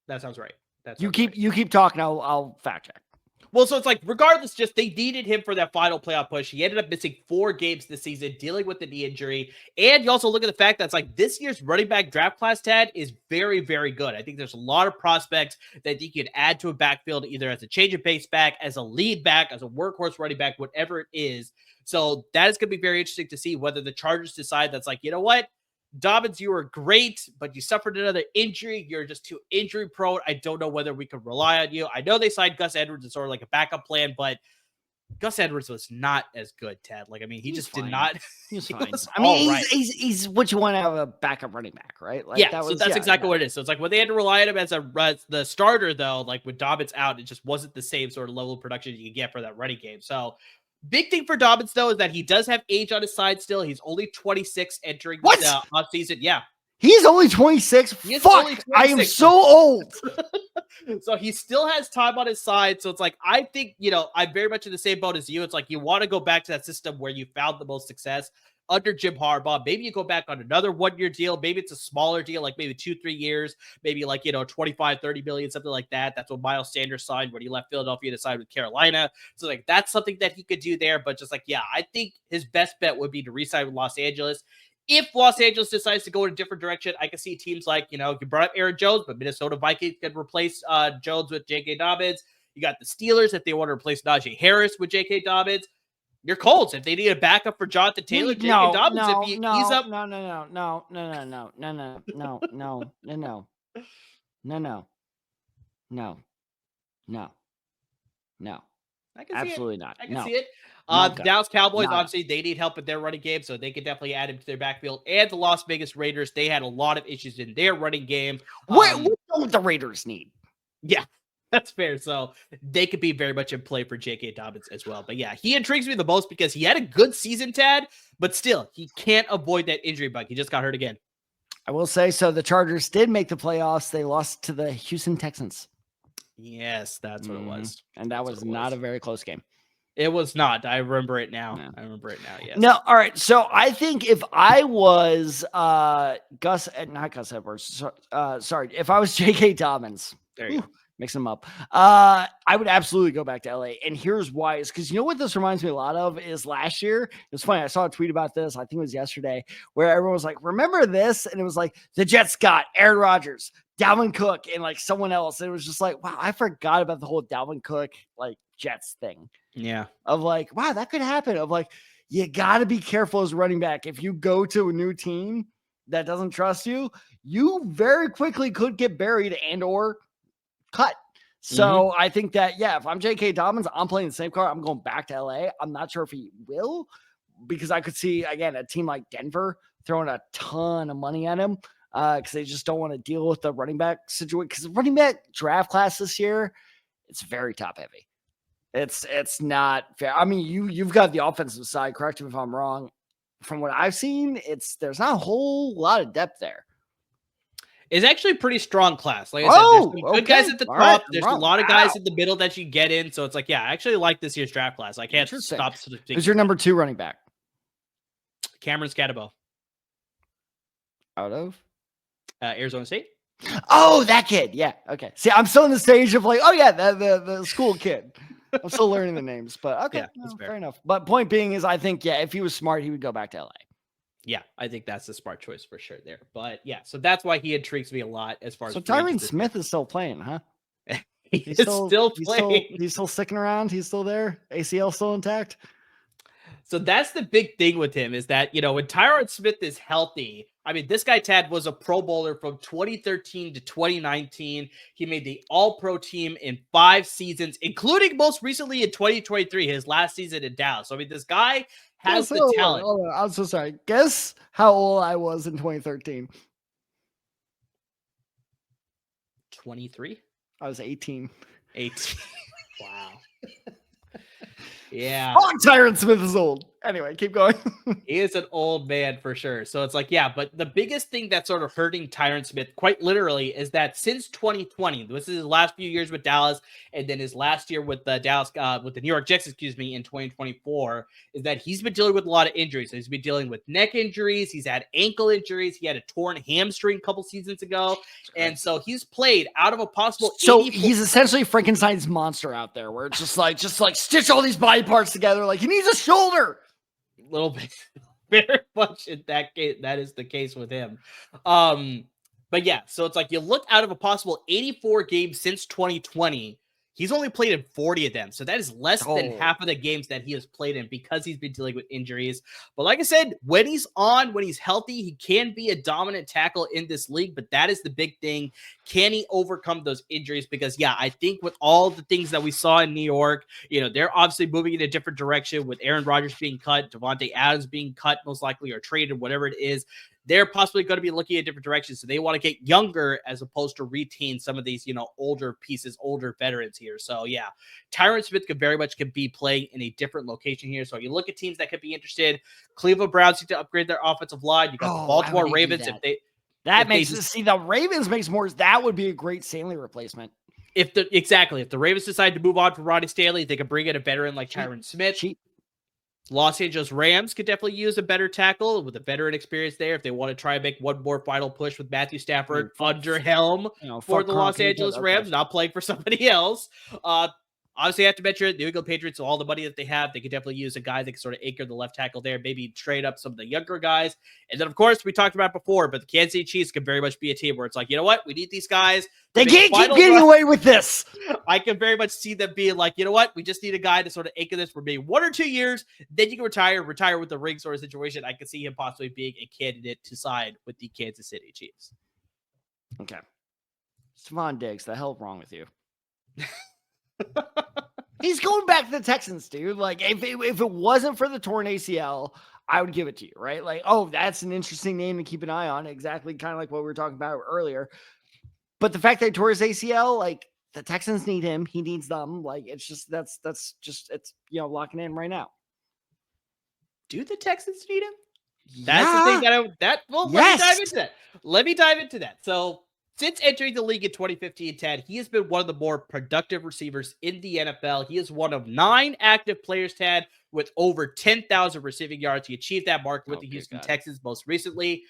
That sounds right. You keep talking. I'll fact check. Well, so it's like, regardless, just they needed him for that final playoff push. He ended up missing 4 games this season, dealing with the knee injury. And you also look at the fact that it's like this year's running back draft class, Tad, is very, very good. I think there's a lot of prospects that you could add to a backfield, either as a change of pace back, as a lead back, as a workhorse running back, whatever it is. So that is going to be very interesting to see whether the Chargers decide that's like, you know what? Dobbins, you were great, but you suffered another injury. You're just too injury prone. I don't know whether we can rely on you. I know they signed Gus Edwards as sort of like a backup plan, but Gus Edwards was not as good, Ted. Like, I mean, he just did not. He's fine. I mean, he's what you want to have a backup running back, right? Like, so that's exactly what it is. So it's like when they had to rely on him as the starter, though, like with Dobbins out, it just wasn't the same sort of level of production you can get for that running game. So big thing for Dobbins, though, is that he does have age on his side still. He's only 26 entering the offseason. Yeah. He's only 26? Fuck! Only 26. I am so old. So he still has time on his side. So it's like, I think, I'm very much in the same boat as you. It's like you want to go back to that system where you found the most success under Jim Harbaugh. Maybe you go back on another 1-year deal. Maybe it's a smaller deal, like maybe 2-3 years, maybe like, 25, 30 million, something like that. That's what Myles Sanders signed when he left Philadelphia to sign with Carolina. So like, that's something that he could do there. But just like, yeah, I think his best bet would be to re-sign with Los Angeles. If Los Angeles decides to go in a different direction, I can see teams like, you brought up Aaron Jones, but Minnesota Vikings could replace Jones with J.K. Dobbins. You got the Steelers if they want to replace Najee Harris with J.K. Dobbins. Your Colts, if they need a backup for Jonathan Taylor, J.K. Dobbins, if he ease up. No. I can Absolutely see it. not. I can see it. The Dallas Cowboys, obviously, they need help with their running game, so they could definitely add him to their backfield. And the Las Vegas Raiders, they had a lot of issues in their running game. What don't the Raiders need? Yeah, that's fair. So they could be very much in play for J.K. Dobbins as well. But yeah, he intrigues me the most because he had a good season, Tad, but still, he can't avoid that injury bug. He just got hurt again. I will say, so the Chargers did make the playoffs. They lost to the Houston Texans. Yes, that's what it was. And that was not a very close game. It was not. I remember it now. Yeah. I remember it now. Yes. No. All right. So I think if I was not Gus Edwards, sorry, if I was J.K. Dobbins, there you go. Mix them up. I would absolutely go back to LA. And here's why is because you know what this reminds me a lot of is last year. It's funny. I saw a tweet about this. I think it was yesterday where everyone was like, remember this? And it was like the Jets got Aaron Rodgers, Dalvin Cook, and like someone else. And it was just like, wow, I forgot about the whole Dalvin Cook, like Jets thing. Yeah. Of like, wow, that could happen. Of like, you got to be careful as running back. If you go to a new team that doesn't trust you, you very quickly could get buried and or cut. So I think that, yeah, if I'm J.K. Dobbins, I'm playing the same card. I'm going back to LA. I'm not sure if he will because I could see, again, a team like Denver throwing a ton of money at him because they just don't want to deal with the running back situation. Because the running back draft class this year, it's very top heavy. It's not fair. I mean, you've got the offensive side. Correct me if I'm wrong. From what I've seen, there's not a whole lot of depth there. It's actually a pretty strong class. Like I said, there's some good guys at the top. Right. There's a lot of guys in the middle that you get in. So it's like, yeah, I actually like this year's draft class. I can't stop. Who's your number 2 running back? Cameron Scatterbo. Out of? Arizona State. Oh, that kid. Yeah. Okay. See, I'm still in the stage of like, oh yeah, the school kid. I'm still learning the names, but okay. Yeah, fair enough. But point being is, I think, yeah, if he was smart, he would go back to LA. Yeah, I think that's the smart choice for sure there. But yeah, so that's why he intrigues me a lot as far as. So Tyron Smith is still playing, huh? He's still playing. He's still sticking around. He's still there. ACL still intact. So that's the big thing with him is that, you know, when Tyron Smith is healthy, I mean, this guy, Tad, was a Pro Bowler from 2013 to 2019. He made the All-Pro team in 5 seasons, including most recently in 2023, his last season in Dallas. So, I mean, this guy has the talent. I'm so sorry. Guess how old I was in 2013? 23? I was 18. 18. Wow. Yeah. Oh, Tyron Smith is old. Anyway, keep going. He is an old man for sure. So it's like, yeah, but the biggest thing that's sort of hurting Tyron Smith, quite literally, is that since 2020, this is his last few years with Dallas, and then his last year with the New York Jets, in 2024, is that he's been dealing with a lot of injuries. So he's been dealing with neck injuries. He's had ankle injuries. He had a torn hamstring a couple seasons ago. And so he's played out of a possible. So he's essentially Frankenstein's monster out there, where it's just like stitch all these body parts together. Like, he needs a shoulder. Little bit, very much in that case. That is the case with him. But yeah, so it's like you look out of a possible 84 games since 2020. He's only played in 40 of them. So that is less than half of the games that he has played in because he's been dealing with injuries. But like I said, when he's healthy, he can be a dominant tackle in this league. But that is the big thing. Can he overcome those injuries? Because, yeah, I think with all the things that we saw in New York, you know, they're obviously moving in a different direction with Aaron Rodgers being cut, Devontae Adams being cut most likely or traded, whatever it is. They're possibly going to be looking at different directions. So they want to get younger as opposed to retain some of these, you know, older pieces, older veterans here. So yeah, Tyron Smith could very much be playing in a different location here. So you look at teams that could be interested. Cleveland Browns need to upgrade their offensive line. You got the Baltimore Ravens. The Ravens makes more. That would be a great Stanley replacement. If the Ravens decide to move on from Ronnie Stanley, they could bring in a veteran like Tyron Smith. Los Angeles Rams could definitely use a better tackle with a veteran experience there if they want to try and make one more final push with Matthew Stafford under helm for the Los Angeles Rams, not playing for somebody else. Obviously, I have to mention New England Patriots, all the money that they have, they could definitely use a guy that can sort of anchor the left tackle there, maybe trade up some of the younger guys. And then, of course, we talked about before, but the Kansas City Chiefs could very much be a team where it's like, you know what? We need these guys. They can't keep getting away with this. I can very much see them being like, you know what? We just need a guy to sort of anchor this for maybe 1 or 2 years. Then you can retire with the ring sort of situation. I can see him possibly being a candidate to side with the Kansas City Chiefs. Okay. Stefon Diggs, the hell wrong with you? He's going back to the Texans, dude. Like, if it wasn't for the torn ACL, I would give it to you, right? Like, oh, that's an interesting name to keep an eye on. Exactly, kind of like what we were talking about earlier. But the fact that he tore his ACL, like, the Texans need him. He needs them. Like, it's just that's it's locking in right now. Do the Texans need him? That's the thing let me dive into that. So, since entering the league in 2015, Ted, he has been one of the more productive receivers in the NFL. He is one of 9 active players, Ted, with over 10,000 receiving yards. He achieved that mark with the Houston Texans most recently.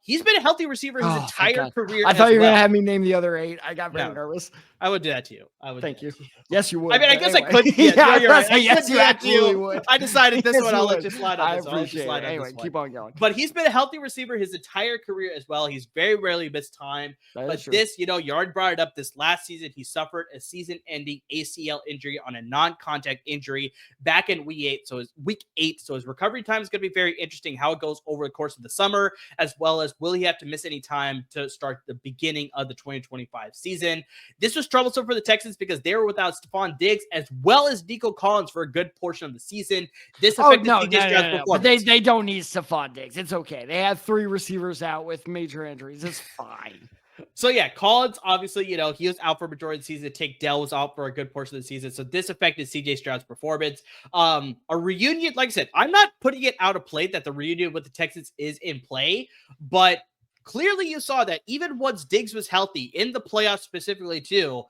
He's been a healthy receiver his entire career. I thought you were going to have me name the other 8. I got very nervous. I would do that to you. Thank you. Yes, you would. I mean, I guess I could. Yes, you absolutely would. I decided this one. I'll let you slide on this one. I appreciate it. Anyway, keep on going. But he's been a healthy receiver his entire career as well. He's very rarely missed time. But this, you already brought it up. This last season, he suffered a season-ending ACL injury on a non-contact injury back in week 8. So his recovery time is going to be very interesting. How it goes over the course of the summer, as well as will he have to miss any time to start the beginning of the 2025 season. This was troublesome for the Texans because they were without Stefon Diggs as well as Nico Collins for a good portion of the season. This affected CJ Stroud's performance. But they don't need Stefon Diggs. It's okay. They had 3 receivers out with major injuries. It's fine. So yeah, Collins, obviously, he was out for a majority of the season. Tank Dell was out for a good portion of the season. So this affected CJ Stroud's performance. A reunion, like I said, I'm not putting it out of play that the reunion with the Texans is in play, but clearly you saw that even once Diggs was healthy in the playoffs specifically too,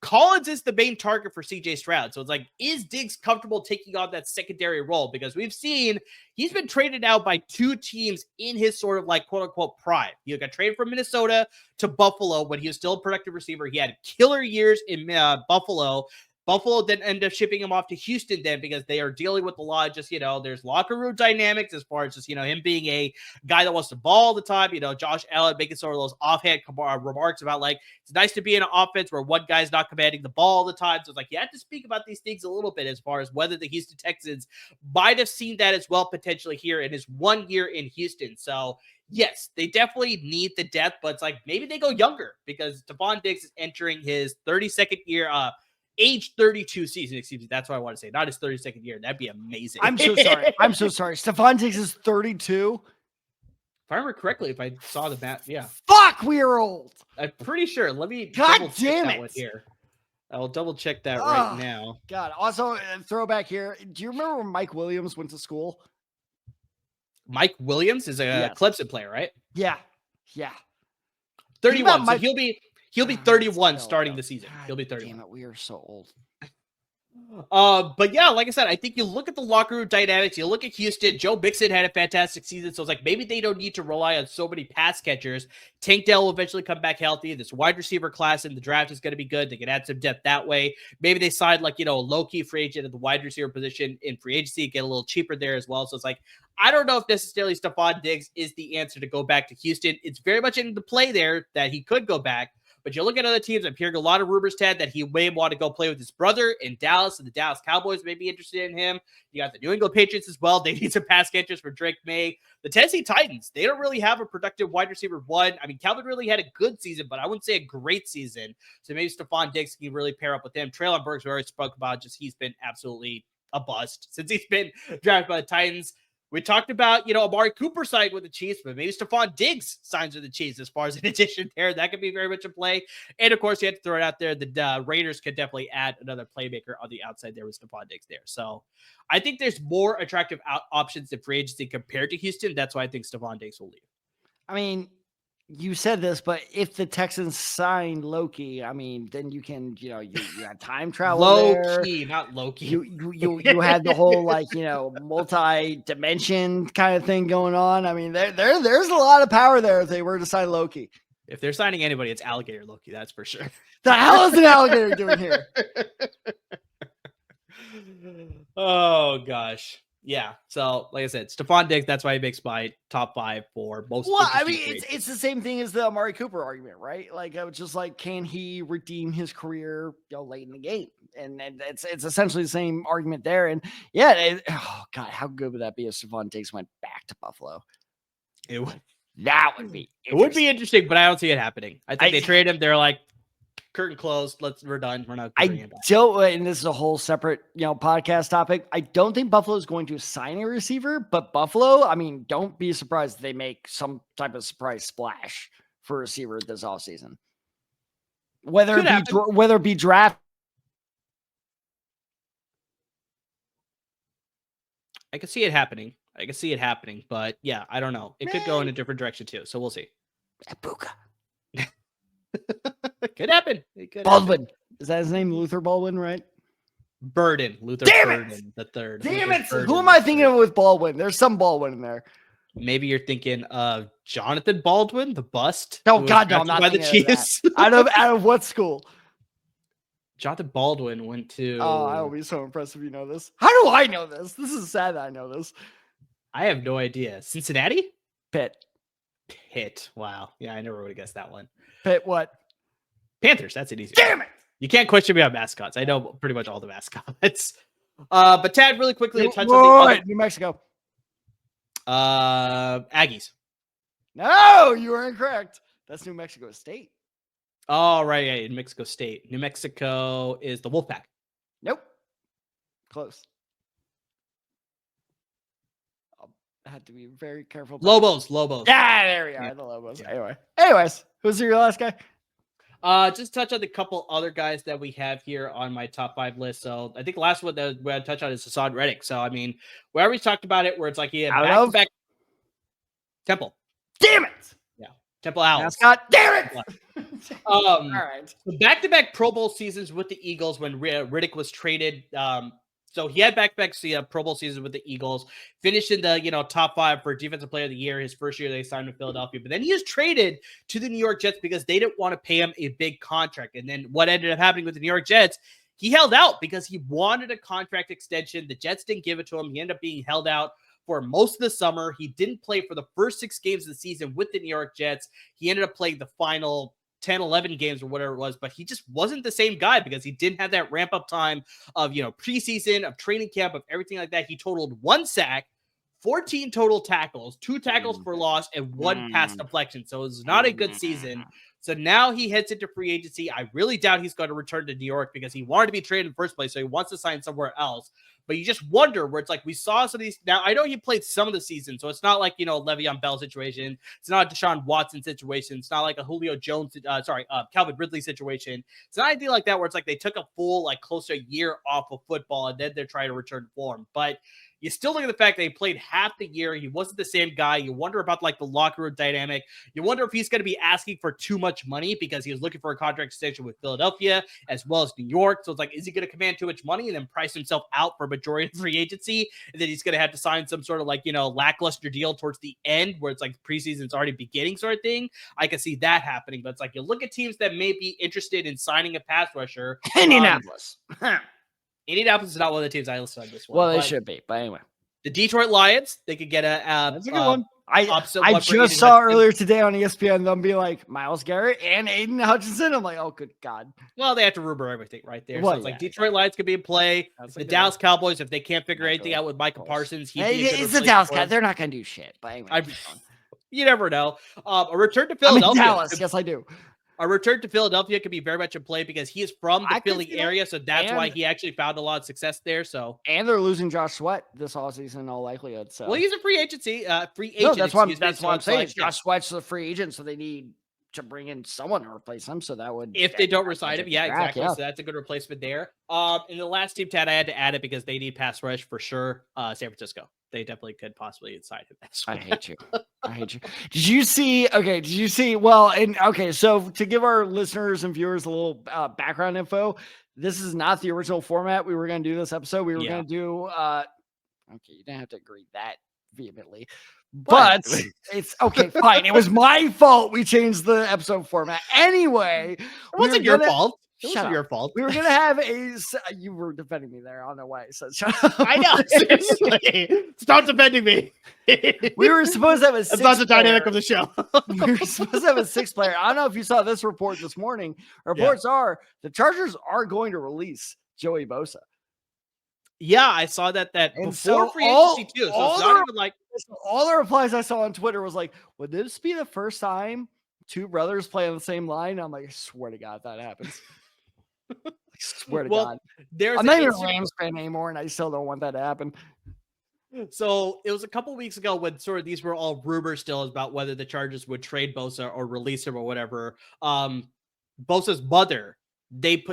Collins is the main target for CJ Stroud. So it's like, is Diggs comfortable taking on that secondary role? Because we've seen he's been traded out by 2 teams in his sort of like quote unquote prime. He got traded from Minnesota to Buffalo when he was still a productive receiver. He had killer years in Buffalo. Buffalo then ended up shipping him off to Houston then because they are dealing with a lot of just, there's locker room dynamics as far as just, him being a guy that wants to ball all the time, Josh Allen making sort of those offhand remarks about like, it's nice to be in an offense where one guy's not commanding the ball all the time. So it's like, you have to speak about these things a little bit as far as whether the Houston Texans might have seen that as well potentially here in his 1 year in Houston. So yes, they definitely need the depth, but it's like, maybe they go younger because Stefon Diggs is entering his 32nd year, age 32 season, excuse me. That's what I want to say. Not his 32nd year. That'd be amazing. I'm so sorry. Stefon Diggs is 32. If I remember correctly, if I saw the math, yeah. Fuck, we are old. I'm pretty sure. Let me God damn it. one here. I will double check that right now. God. Also, throwback here. Do you remember when Mike Williams went to school? Mike Williams is a Clemson player, right? Yeah. 31. So he'll be 31 starting the season. He'll be 31. Damn it, we are so old. But yeah, like I said, I think you look at the locker room dynamics, you look at Houston, Joe Mixon had a fantastic season, so it's like maybe they don't need to rely on so many pass catchers. Tank Dell will eventually come back healthy. This wide receiver class in the draft is going to be good. They can add some depth that way. Maybe they sign like, a low-key free agent at the wide receiver position in free agency, get a little cheaper there as well. So it's like, I don't know if necessarily Stefon Diggs is the answer to go back to Houston. It's very much in the play there that he could go back. But you look at other teams, I'm hearing a lot of rumors, Ted, that he may want to go play with his brother in Dallas, and the Dallas Cowboys may be interested in him. You got the New England Patriots as well. They need some pass catchers for Drake May. The Tennessee Titans, they don't really have a productive wide receiver 1. I mean, Calvin really had a good season, but I wouldn't say a great season. So maybe Stefon Diggs can really pair up with him. Treylon Burks, we already spoke about, just he's been absolutely a bust since he's been drafted by the Titans. We talked about, Amari Cooper signed with the Chiefs, but maybe Stefon Diggs signs with the Chiefs as far as an addition there. That could be very much a play. And, of course, you have to throw it out there. The Raiders could definitely add another playmaker on the outside there with Stefon Diggs there. So I think there's more attractive options in free agency compared to Houston. That's why I think Stefon Diggs will leave. I mean, you said this, but if the Texans sign Loki, I mean, then you can, you have time travel. Low-key, not Loki. You had the whole multi-dimension kind of thing going on. I mean, there's a lot of power there if they were to sign Loki. If they're signing anybody, it's Alligator Loki, that's for sure. The hell is an alligator doing here? Oh gosh. Yeah. So, like I said, Stefon Diggs, that's why he makes my top 5 for most. Well, I mean, it's the same thing as the Amari Cooper argument, right? Like, I was just like, can he redeem his career, late in the game? And it's essentially the same argument there. And yeah, oh God, how good would that be if Stefon Diggs went back to Buffalo? It would. That would be. It would be interesting, but I don't see it happening. I think they trade him. They're like, curtain closed. We're done. We're not. I don't, and this is a whole separate, podcast topic. I don't think Buffalo is going to sign a receiver, but Buffalo, I mean, don't be surprised if they make some type of surprise splash for a receiver this offseason. Whether it be draft. I could see it happening. But yeah, I don't know. It could go in a different direction too. So we'll see. Abuka. Could happen. Baldwin. Is that his name? Luther Baldwin, right? Burden. Luther Burden the third. Damn it. Who am I thinking of with Baldwin? There's some Baldwin in there. Maybe you're thinking of Jonathan Baldwin, the bust. Oh, God, no, I'm not thinking of that. Out of what school? Jonathan Baldwin went to... Oh, I will be so impressed if you know this. How do I know this? This is sad that I know this. I have no idea. Cincinnati? Pitt. Wow. Yeah, I never would have guessed that one. Pitt what? Panthers. That's an easy Damn it! You can't question me on mascots. I know pretty much all the mascots. But Tad, really quickly to touch on the other... New Mexico. Aggies. No, you are incorrect. That's New Mexico State. Oh, right, yeah, in Mexico State. New Mexico is the Wolfpack. Nope. Close. I had to be very careful. Lobos. Yeah, there we are. Yeah. The Lobos. Yeah. Anyways, who's your last guy? Just touch on the couple other guys that we have here on my top 5 list. So I think the last one that we had to touch on is Haason Reddick. So I mean, we already talked about it where it's like he had back-to-back Temple. Damn it! Yeah. Temple Owls. Mascot. Damn it! All right. So back-to-back Pro Bowl seasons with the Eagles when Reddick was traded. So he had back-to-back Pro Bowl seasons with the Eagles, finished in the top 5 for Defensive Player of the Year. His first year they signed with Philadelphia, but then he was traded to the New York Jets because they didn't want to pay him a big contract. And then what ended up happening with the New York Jets, he held out because he wanted a contract extension. The Jets didn't give it to him. He ended up being held out for most of the summer. He didn't play for the first 6 games of the season with the New York Jets. He ended up playing the final 10, 11 games or whatever it was, but he just wasn't the same guy because he didn't have that ramp up time of, preseason, of training camp, of everything like that. He totaled 1 sack, 14 total tackles, 2 tackles for loss, and 1 pass deflection. So it was not a good season. So now he heads into free agency. I really doubt he's going to return to New York because he wanted to be traded in the first place. So he wants to sign somewhere else. But you just wonder where it's like we saw some of these. Now, I know he played some of the season, so it's not like, Le'Veon Bell situation. It's not a Deshaun Watson situation. It's not like a Julio Jones, Calvin Ridley situation. It's not anything like that where it's like they took a full, close to a year off of football and then they're trying to return to form. But you still look at the fact that he played half the year. He wasn't the same guy. You wonder about the locker room dynamic. You wonder if he's going to be asking for too much money because he was looking for a contract extension with Philadelphia as well as New York. So it's like, is he going to command too much money and then price himself out for majority of free agency? And then he's going to have to sign some sort of lackluster deal towards the end where it's like preseason's already beginning sort of thing. I can see that happening. But it's like you look at teams that may be interested in signing a pass rusher. Indianapolis. Indianapolis is not one of the teams I listed on this one. Well, they should be, but anyway. The Detroit Lions, they could get that's a good one. I just saw earlier today on ESPN them be like Myles Garrett and Aiden Hutchinson. I'm like, oh, good God. Well, they have to rumor everything right there. Well, So it's like Detroit Lions could be in play. The Dallas Cowboys, if they can't figure anything out with Micah Parsons, it's the Dallas Cowboys. They're not going to do shit. But anyway, you never know. A return to Philadelphia. Dallas, yes, I do. A return to Philadelphia could be very much in play because he is from the Philly area, so that's why he actually found a lot of success there. So, and they're losing Josh Sweat this offseason in all likelihood. So, well, he's a free agent. No, that's what I'm saying. Josh Sweat's a free agent, so they need to bring in someone to replace him. So that would, if they don't resign him, exactly. Yeah. So that's a good replacement there. And the last team, Tad, I had to add it because they need pass rush for sure. San Francisco. They definitely could possibly sign him. I hate you. I hate you. Did you see? Well, so to give our listeners and viewers a little background info, this is not the original format we were going to do this episode. We were going to do, you didn't have to agree that vehemently, but it's okay, fine. It was my fault. We changed the episode format. Anyway, it wasn't your fault. It wasn't your fault. We were going to have you were defending me there. I don't know why I said shut up. I know. Seriously. Stop defending me. We were supposed to have a 6 That's not the dynamic of the show. We were supposed to have a 6 player. I don't know if you saw this report this morning. Reports are the Chargers are going to release Joey Bosa. Yeah, I saw that and before free agency too. So it's not even all the replies I saw on Twitter was like, would this be the first time 2 brothers play on the same line? I'm like, I swear to God, that happens. I swear to God. I'm not even a Rams fan anymore, and I still don't want that to happen. So it was a couple weeks ago when sort of these were all rumors still about whether the Chargers would trade Bosa or release him or whatever. Bosa's mother,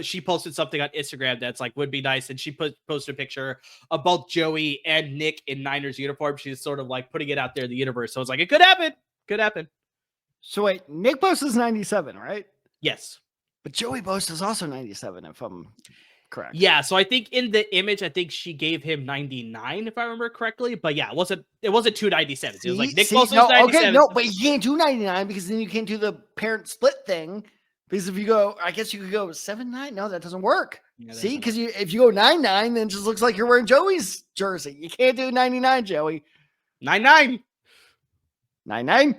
she posted something on Instagram that's like would be nice, and she posted a picture of both Joey and Nick in Niners uniform. She's sort of like putting it out there in the universe. So it's like it could happen. Could happen. So wait, Nick Bosa's 97, right? Yes. But Joey Bosa is also 97, if I'm correct. Yeah, so I think in the image, I think she gave him 99, if I remember correctly. But yeah, it wasn't 297. It was like Nick Bosa was 97. Okay, no, but you can't do 99 because then you can't do the parent split thing. Because if you go, I guess you could go 7-9. No, that doesn't work. Yeah, see, because if you go 9-9, then it just looks like you're wearing Joey's jersey. You can't do 99, Joey. 9-9. 9-9.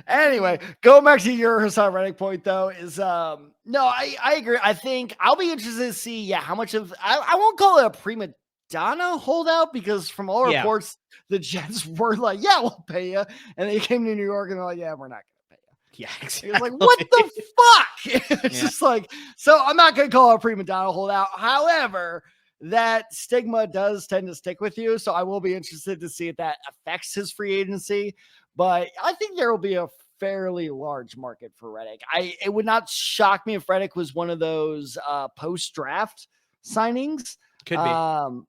Anyway, going back to your Haason Reddick point, though, is no, I agree. I think I'll be interested to see, how much of I won't call it a prima donna holdout because from all reports, the Jets were like, yeah, we'll pay you. And they came to New York and they're like, yeah, we're not going to pay Yeah, He was like, what the fuck? It's just like, so I'm not going to call a prima donna holdout. However, that stigma does tend to stick with you. So I will be interested to see if that affects his free agency. But I think there will be a fairly large market for Reddick. It would not shock me if Reddick was one of those post-draft signings. Could be.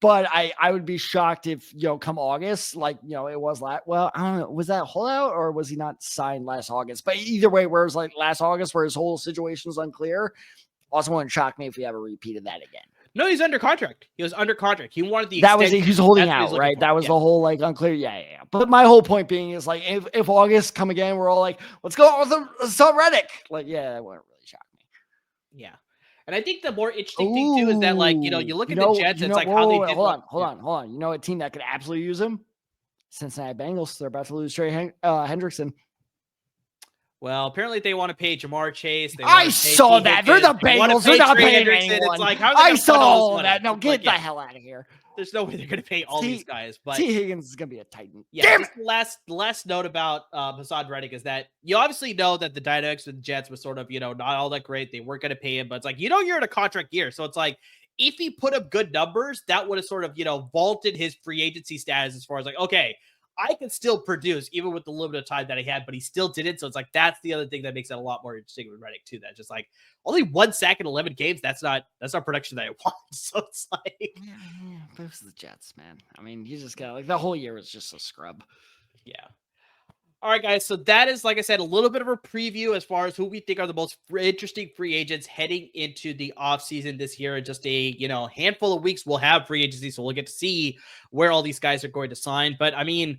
But I would be shocked if, come August, like, it was I don't know, was that holdout or was he not signed last August? But either way, where it was like last August where his whole situation was unclear, also wouldn't shock me if we ever repeated that again. No, he's under contract. He was under contract. He wanted the that was extension. He's holding out, right? That was the whole like unclear. Yeah. But my whole point being is like if August come again, we're all like, let's go with the Reddick. Like, yeah, that wouldn't really shock me. Yeah. And I think the more interesting thing too is that, like, you look at the Jets, it's like how they did. Hold on. You know a team that could absolutely use him? Cincinnati Bengals. They're about to lose Trey Hendrickson. Well, apparently they want to pay Jamar Chase. I saw that. They're the Bengals. They're not paying anyone. It's like, how I saw all of that. No, get the hell out of here. There's no way they're going to pay all these guys. But T. Higgins is going to be a Titan. Yeah. The last note about Haason Reddick is that you obviously know that the dynamics with the Jets was sort of, not all that great. They weren't going to pay him, but it's like, you're in a contract year. So it's like, if he put up good numbers, that would have sort of, vaulted his free agency status as far as like, okay, I can still produce even with the limited time that he had, but he still didn't. So it's like, that's the other thing that makes it a lot more interesting with Reddick too. That just like only 1 sack in 11 games. That's not production that I want. So it's like, yeah, but it was the Jets, man. I mean, you just got like the whole year was just a scrub. Yeah. All right, guys. So that is, like I said, a little bit of a preview as far as who we think are the most interesting free agents heading into the offseason this year. In just a, handful of weeks, we'll have free agency. So we'll get to see where all these guys are going to sign. But I mean,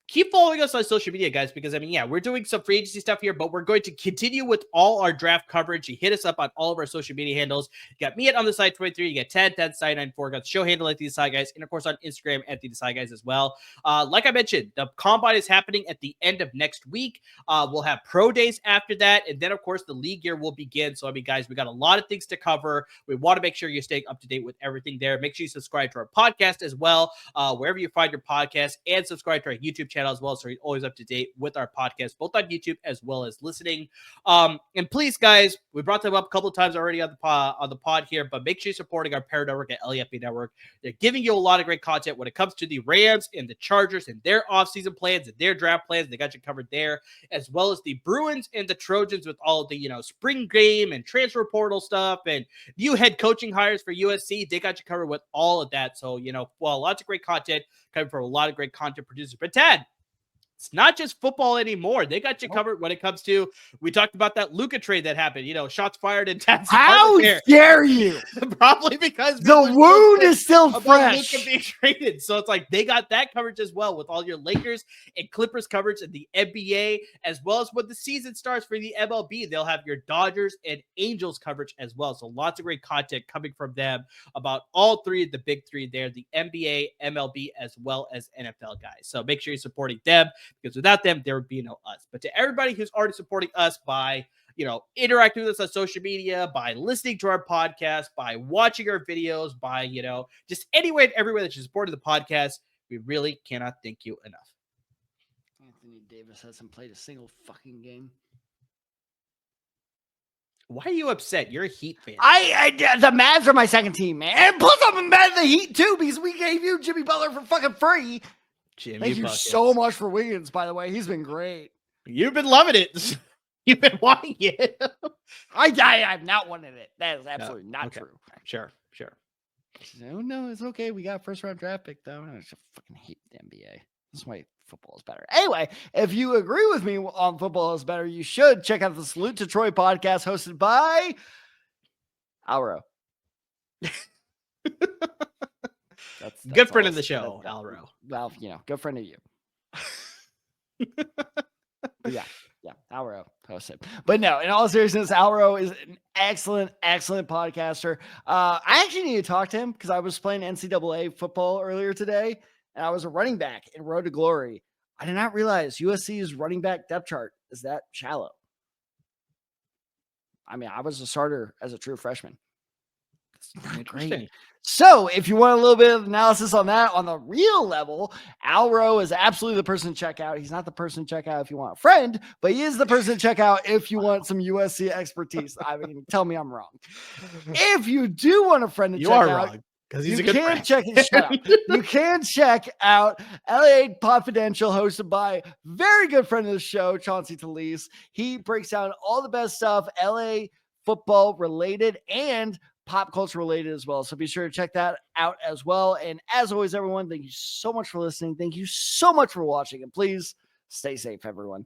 keep following us on social media, guys, because we're doing some free agency stuff here, but we're going to continue with all our draft coverage. You hit us up on all of our social media handles. You got me at On The Side 23. You got Ted Side 94. Got the show handle at The Side Guys, and of course on Instagram at The Side Guys as well. Like I mentioned, the combine is happening at the end of next week. We'll have pro days after that, and then of course the league year will begin. So guys, we got a lot of things to cover. We want to make sure you're staying up to date with everything there. Make sure you subscribe to our podcast as well, wherever you find your podcast, and subscribe to our YouTube channel as well, so you're always up to date with our podcast, both on YouTube as well as listening. And please, guys, we brought them up a couple of times already on the pod here, but make sure you're supporting our parent network at LAFB Network. They're giving you a lot of great content when it comes to the Rams and the Chargers and their offseason plans and their draft plans. They got you covered there, as well as the Bruins and the Trojans with all of the spring game and transfer portal stuff and new head coaching hires for USC. They got you covered with all of that. So lots of great content coming from a lot of great content producers. But Ted, it's not just football anymore. They got you covered when it comes to, we talked about that Luka trade that happened, shots fired in Ted's How dare you? Probably because the wound is still fresh. Luka being traded. So it's like they got that coverage as well with all your Lakers and Clippers coverage in the NBA, as well as when the season starts for the MLB, they'll have your Dodgers and Angels coverage as well. So lots of great content coming from them about all three of the big three there, the NBA, MLB, as well as NFL guys. So make sure you're supporting them, because without them, there would be no us. But to everybody who's already supporting us by, interacting with us on social media, by listening to our podcast, by watching our videos, by, just anywhere and everywhere that you supported the podcast, we really cannot thank you enough. Anthony Davis hasn't played a single fucking game. Why are you upset? You're a Heat fan. The Mavs are my second team, man. And plus, I'm mad at the Heat too, because we gave you Jimmy Butler for fucking free. Thank you so much for Wiggins, by the way. He's been great. You've been loving it. You've been wanting it. I've not wanted it. That is absolutely not true. Sure. No, it's okay. We got first round draft pick, though. I just fucking hate the NBA. That's why football is better. Anyway, if you agree with me on football is better, you should check out the Salute to Troy podcast hosted by Alro. That's good friend of the show, Alro. Well, good friend of you. Yeah, Alro hosts it. But no, in all seriousness, Alro is an excellent podcaster. I actually need to talk to him because I was playing NCAA football earlier today, and I was a running back in Road to Glory. I did not realize USC's running back depth chart is that shallow. I mean, I was a starter as a true freshman. Not Interesting. great. So if you want a little bit of analysis on that on the real level, Al Rowe is absolutely the person to check out. He's not the person to check out if you want a friend, but he is the person to check out if you want some USC expertise. I mean, tell me I'm wrong. If you do want a friend to You check are out, wrong because he's a good friend. Shut up. You can check out LA Confidential, hosted by very good friend of the show, Chauncey Talese. He breaks down all the best stuff, LA football related and pop culture related as well. So be sure to check that out as well. And as always, everyone, thank you so much for listening. Thank you so much for watching. And please stay safe, everyone.